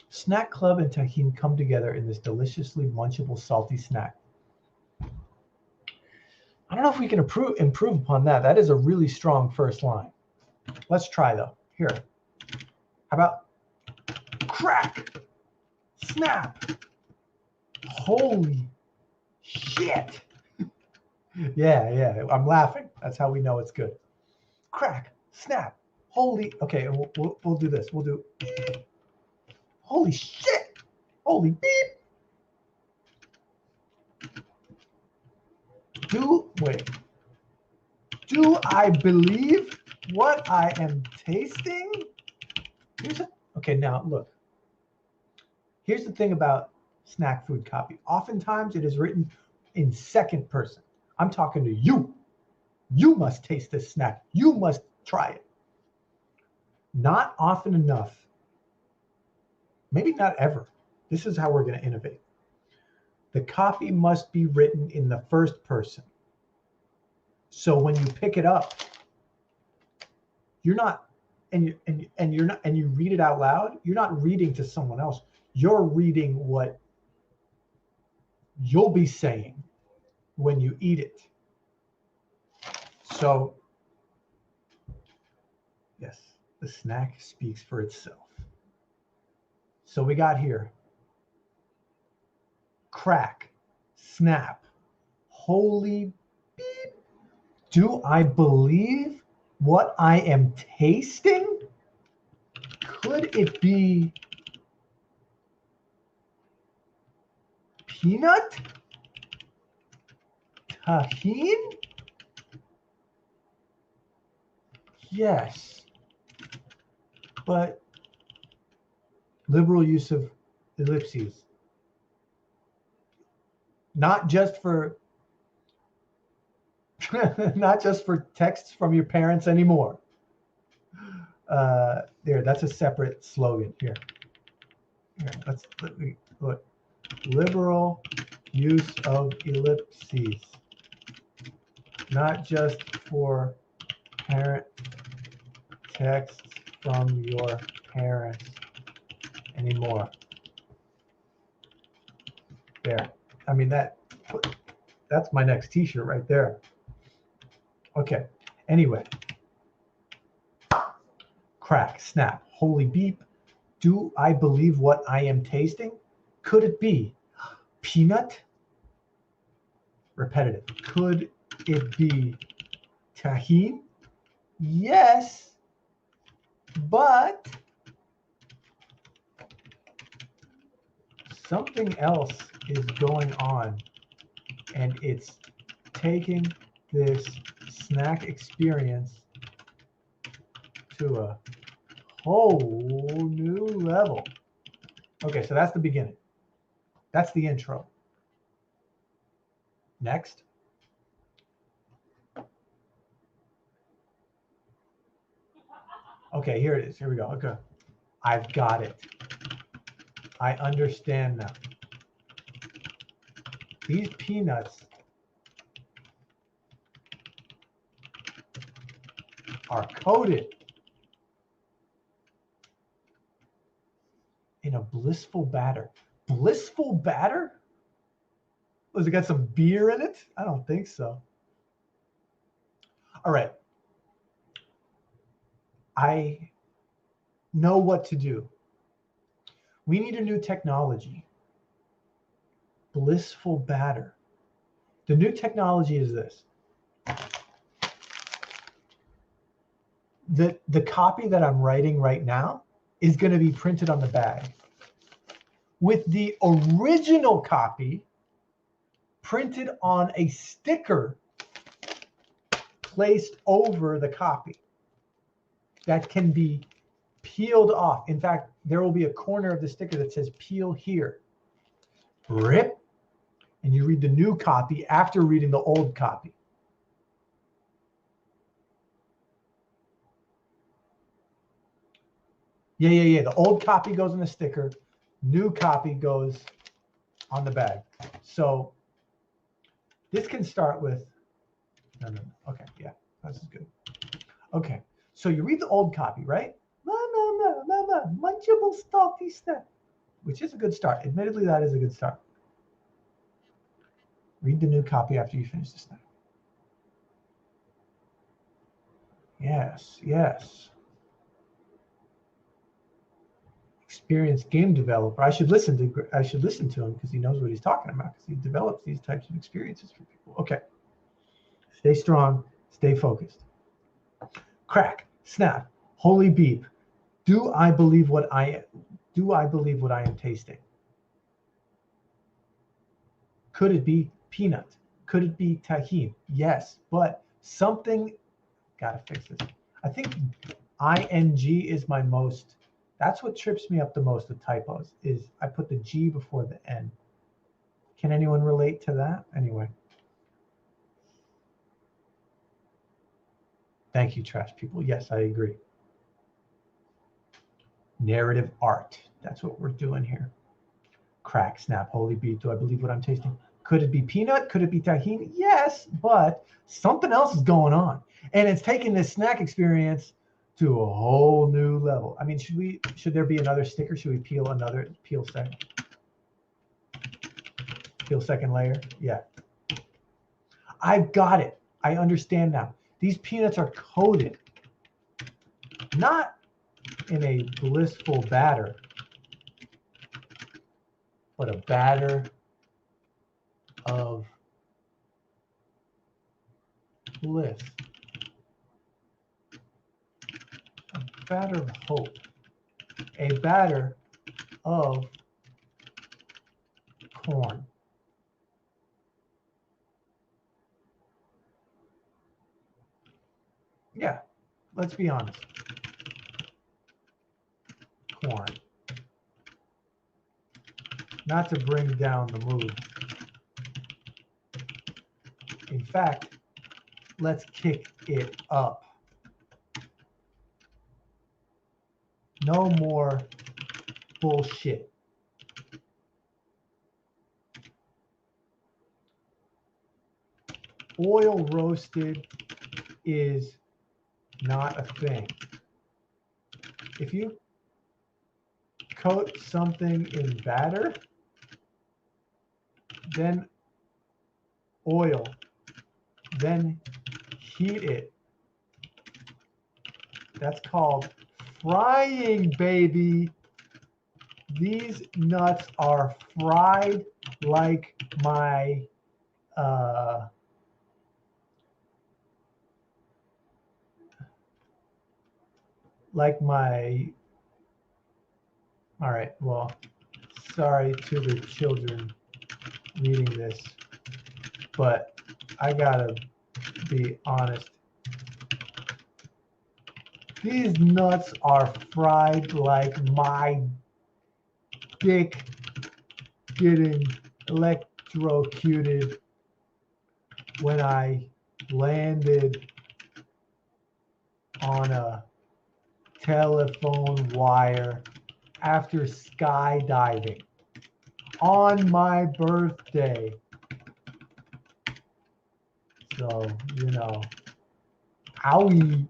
Snack Club and Tahini come together in this deliciously munchable salty snack. I don't know if we can improve upon that. That is a really strong first line. Let's try though. Here. How about crack, snap, holy shit. Yeah, I'm laughing. That's how we know it's good. Crack, snap, holy. Okay, we'll do this. We'll do holy shit, holy beep. Do I believe what I am tasting? Okay, now look. Here's the thing about snack food copy. Oftentimes it is written in second person. I'm talking to you. You must taste this snack. You must try it. Not often enough. Maybe not ever. This is how we're going to innovate. The copy must be written in the first person. So when you pick it up, you're not, and you read it out loud, you're not reading to someone else. You're reading what you'll be saying when you eat it. So, yes, the snack speaks for itself. So we got here, crack, snap, holy beep. Do I believe what I am tasting? Could it be peanut? Tahini? Yes. But liberal use of ellipses. Not just for texts from your parents anymore. There, that's a separate slogan here. Let me put liberal use of ellipses. Not just for parent texts from your parents anymore. There. I mean, that's my next t-shirt right there. Okay. Anyway. Crack, snap, holy beep. Do I believe what I am tasting? Could it be peanut? Repetitive. Could it be tahini? Yes, but something else is going on, and it's taking this snack experience to a whole new level. Okay, so that's the beginning. That's the intro. Next. Okay, here it is. Here we go. Okay. I've got it. I understand now. These peanuts are coated in a blissful batter. Blissful batter? Was it got some beer in it? I don't think so. All right. I know what to do. We need a new technology. Blissful batter. The new technology is this. The copy that I'm writing right now is going to be printed on the bag, with the original copy printed on a sticker placed over the copy that can be peeled off. In fact, there will be a corner of the sticker that says peel here. Rip, and you read the new copy after reading the old copy. Yeah. The old copy goes in the sticker. New copy goes on the bag. So this can start with, no. Okay, yeah, this is good. Okay, so you read the old copy, right? Mama, munchable salty snack, which is a good start. Admittedly, that is a good start. Read the new copy after you finish the snack. Yes. Experienced game developer. I should listen to him because he knows what he's talking about, because he develops these types of experiences for people. Okay. Stay strong, stay focused. Crack, snap, holy beep. Do I believe what I am tasting? Could it be peanut? Could it be tahini? Yes, but something, gotta fix this. I think ing is my most, that's what trips me up the most with typos, is I put the G before the N. Can anyone relate to that? Anyway. Thank you, trash people. Yes, I agree. Narrative art. That's what we're doing here. Crack, snap, holy beep. Do I believe what I'm tasting? Could it be peanut? Could it be tahini? Yes, but something else is going on. And it's taking this snack experience to a whole new level. I mean, should there be another sticker? Should we peel second layer? Yeah. I've got it. I understand now. These peanuts are coated, not in a blissful batter, but a batter of bliss, a batter of hope, a batter of corn. Yeah, let's be honest. Corn. Not to bring down the mood. In fact, let's kick it up. No more bullshit. Oil roasted is not a thing. If you coat something in batter, then oil, then heat it That's called frying, baby. These nuts are fried like my all right, well, sorry to the children reading this, but I gotta be honest. These nuts are fried like my dick getting electrocuted when I landed on a telephone wire after skydiving on my birthday. So, you know, owie.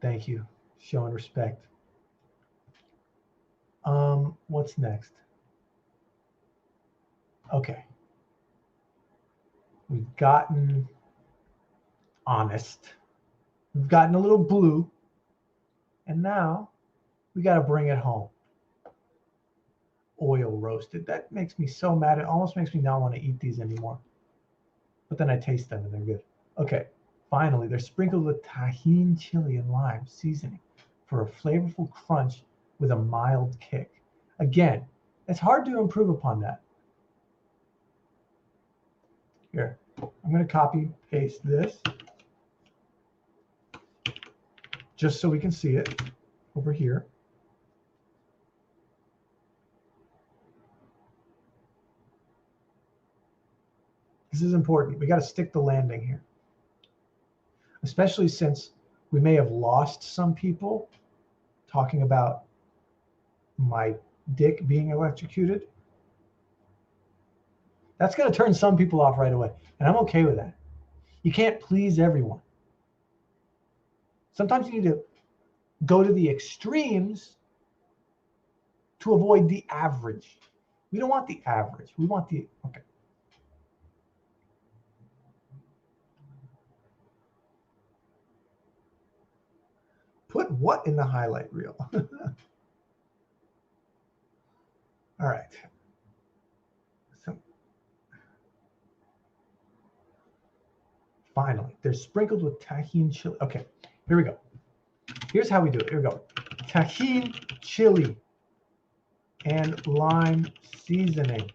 Thank you. Showing respect. What's next? Okay. We've gotten honest. We've gotten a little blue. And now we got to bring it home. Oil roasted. That makes me so mad. It almost makes me not want to eat these anymore. But then I taste them and they're good. Okay. Finally, they're sprinkled with tahini, chili, and lime seasoning for a flavorful crunch with a mild kick. Again, it's hard to improve upon that. Here, I'm going to copy paste this just so we can see it over here. This is important. We got to stick the landing here, especially since we may have lost some people talking about my dick being electrocuted. That's going to turn some people off right away, and I'm okay with that. You can't please everyone. Sometimes you need to go to the extremes to avoid the average. We don't want the average. We want the, okay. Put what in the highlight reel? All right. So finally, they're sprinkled with tahini chili. Okay, here we go. Here's how we do it. Here we go. Tahini chili and lime seasoning.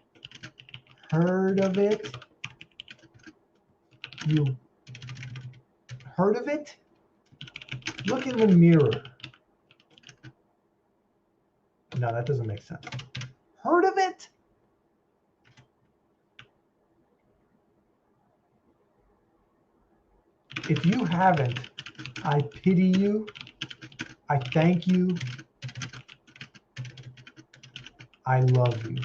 Heard of it? You heard of it? Look in the mirror. No, that doesn't make sense. Heard of it? If you haven't, I pity you. I thank you. I love you.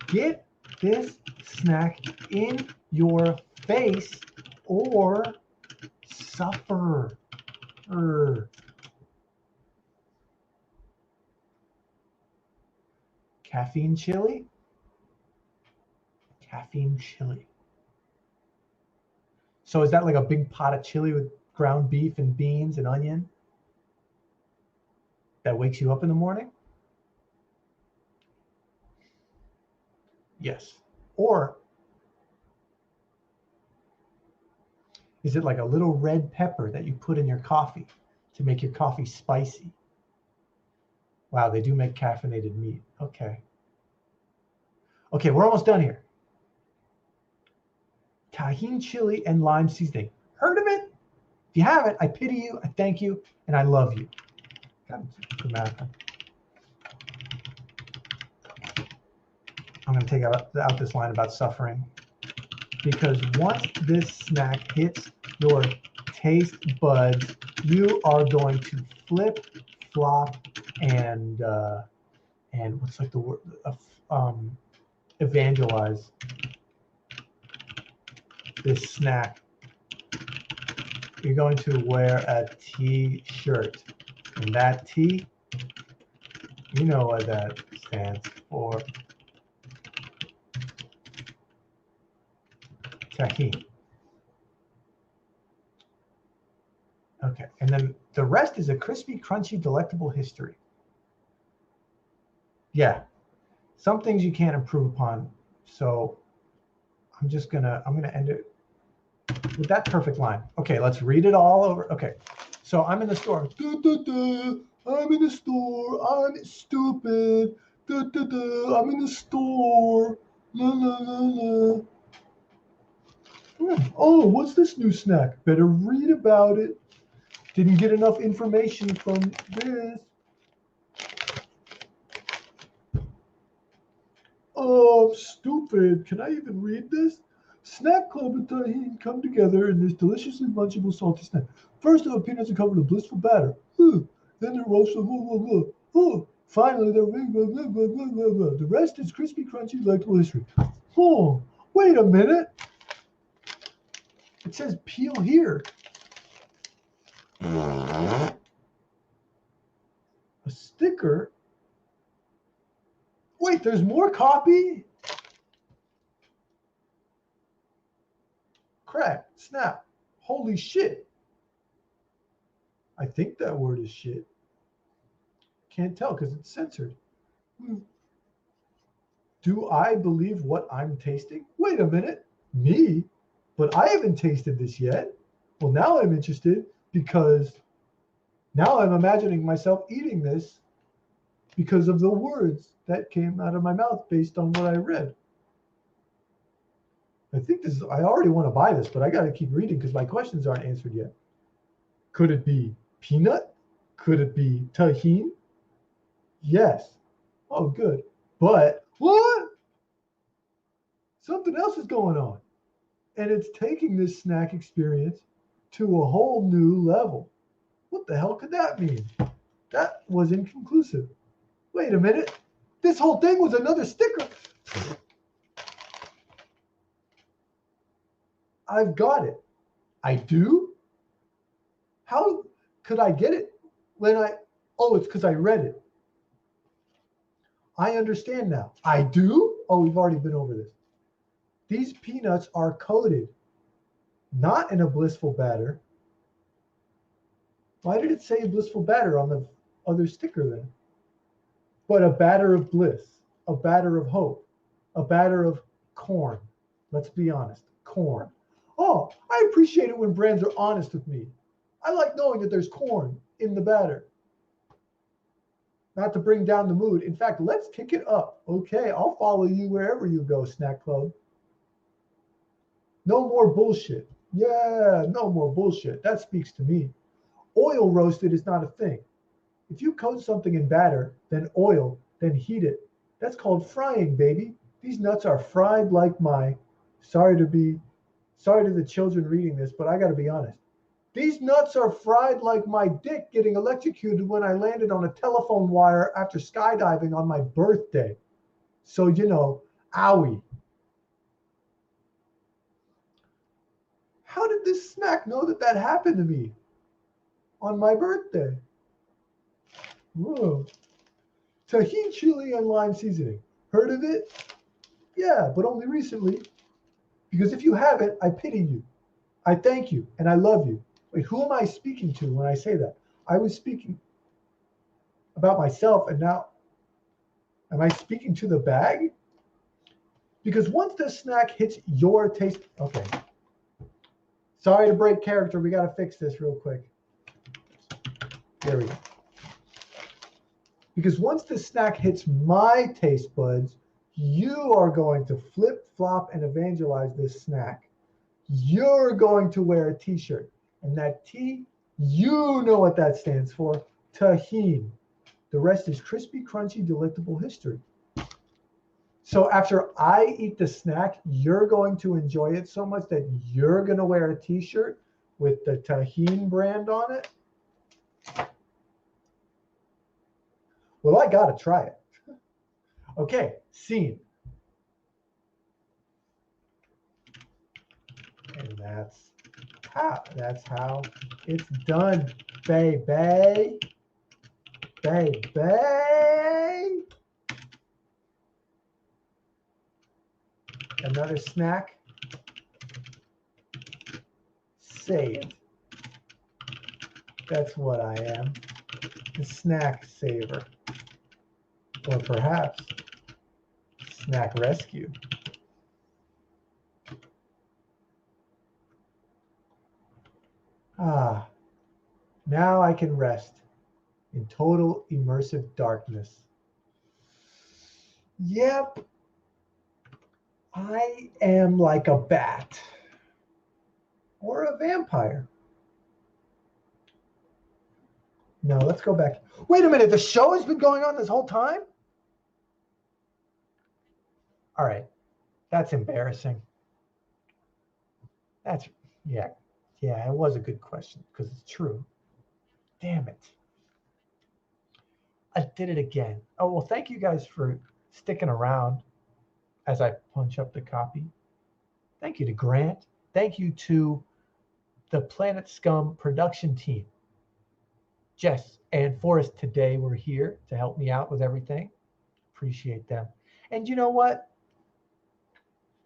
Get this snack in your face or suffer. Caffeine chili? Caffeine chili. So is that like a big pot of chili with ground beef and beans and onion that wakes you up in the morning? Yes. Or is it like a little red pepper that you put in your coffee to make your coffee spicy? Wow, they do make caffeinated meat. Okay. Okay, we're almost done here. Tahini chili and lime seasoning. Heard of it? If you haven't, I pity you, I thank you, and I love you. God, I'm going to take out this line about suffering, because once this snack hits your taste buds, you are going to flip, flop, and what's like the word? Evangelize this snack. You're going to wear a T-shirt, and that T, you know what that stands for. Tahini. Okay, and then the rest is a crispy, crunchy, delectable history. Yeah, some things you can't improve upon. So I'm gonna end it with that perfect line. Okay, let's read it all over. Okay, so I'm in the store. I'm in the store. I'm stupid. I'm in the store. La la la la. Oh, what's this new snack? Better read about it. Didn't get enough information from this. Oh, stupid. Can I even read this? Snack Club and Tahini come together in this deliciously munchable salty snack. First of all, peanuts are covered in blissful batter. Then they're roasted. Finally, they're the rest is crispy, crunchy, delectable history. Oh, wait a minute. It says peel here. A sticker. Wait, there's more copy? Crap, snap. Holy shit. I think that word is shit. Can't tell because it's censored. Do I believe what I'm tasting? Wait a minute. Me? But I haven't tasted this yet. Well, now I'm interested because now I'm imagining myself eating this because of the words that came out of my mouth based on what I read. I think this is, I already want to buy this, but I got to keep reading because my questions aren't answered yet. Could it be peanut? Could it be tahini? Yes. Oh, good. But what? Something else is going on. And it's taking this snack experience to a whole new level. What the hell could that mean? That was inconclusive. Wait a minute. This whole thing was another sticker. I've got it. I do? How could I get it when oh, it's because I read it. I understand now. I do? Oh, we've already been over this. These peanuts are coated, not in a blissful batter. Why did it say blissful batter on the other sticker then? But a batter of bliss, a batter of hope, a batter of corn. Let's be honest, corn. Oh, I appreciate it when brands are honest with me. I like knowing that there's corn in the batter. Not to bring down the mood. In fact, let's kick it up. Okay, I'll follow you wherever you go, Snack Club. No more bullshit. Yeah, no more bullshit. That speaks to me. Oil roasted is not a thing. If you coat something in batter, then oil, then heat it. That's called frying, baby. These nuts are fried like my, sorry to the children reading this, but I got to be honest. These nuts are fried like my dick getting electrocuted when I landed on a telephone wire after skydiving on my birthday. So, you know, owie. How did this snack know that that happened to me on my birthday? Whoa. Tahini chili and lime seasoning. Heard of it? Yeah, but only recently. Because if you haven't, I pity you. I thank you and I love you. Wait, who am I speaking to when I say that? I was speaking about myself, and now am I speaking to the bag? Because once the snack hits your taste, okay. Sorry to break character. We got to fix this real quick. There we go. Because once the snack hits my taste buds, you are going to flip, flop, and evangelize this snack. You're going to wear a t-shirt. And that T, you know what that stands for. Tahini. The rest is crispy, crunchy, delectable history. So after I eat the snack, you're going to enjoy it so much that you're going to wear a t-shirt with the Tahini brand on it. Well, I got to try it. Okay, scene. And that's how it's done, baby. Baby. Another snack. Saved. That's what I am. A snack saver. Or perhaps snack rescue. Now I can rest in total immersive darkness. Yep. I am like a bat. Or a vampire. No, let's go back. Wait a minute, the show has been going on this whole time? All right, that's embarrassing. Yeah, it was a good question because it's true. Damn it. I did it again. Oh, well, thank you guys for sticking around as I punch up the copy. Thank you to Grant. Thank you to the Planet Scum production team. Jess and Forrest today were here to help me out with everything. Appreciate them. And you know what?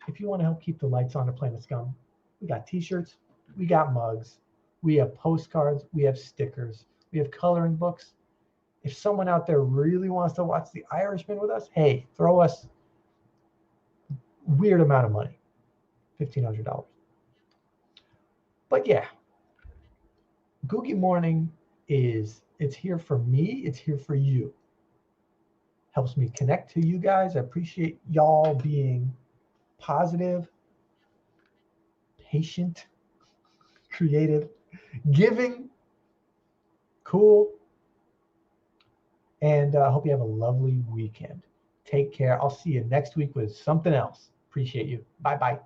If you want to help keep the lights on at Planet Scum, we got t-shirts, we got mugs, we have postcards, we have stickers, we have coloring books. If someone out there really wants to watch The Irishman with us, hey, throw us a weird amount of money, $1,500. But yeah, Googy Morning it's here for me, it's here for you. Helps me connect to you guys. I appreciate y'all being positive, patient, creative, giving, cool. And I hope you have a lovely weekend. Take care. I'll see you next week with something else. Appreciate you. Bye-bye.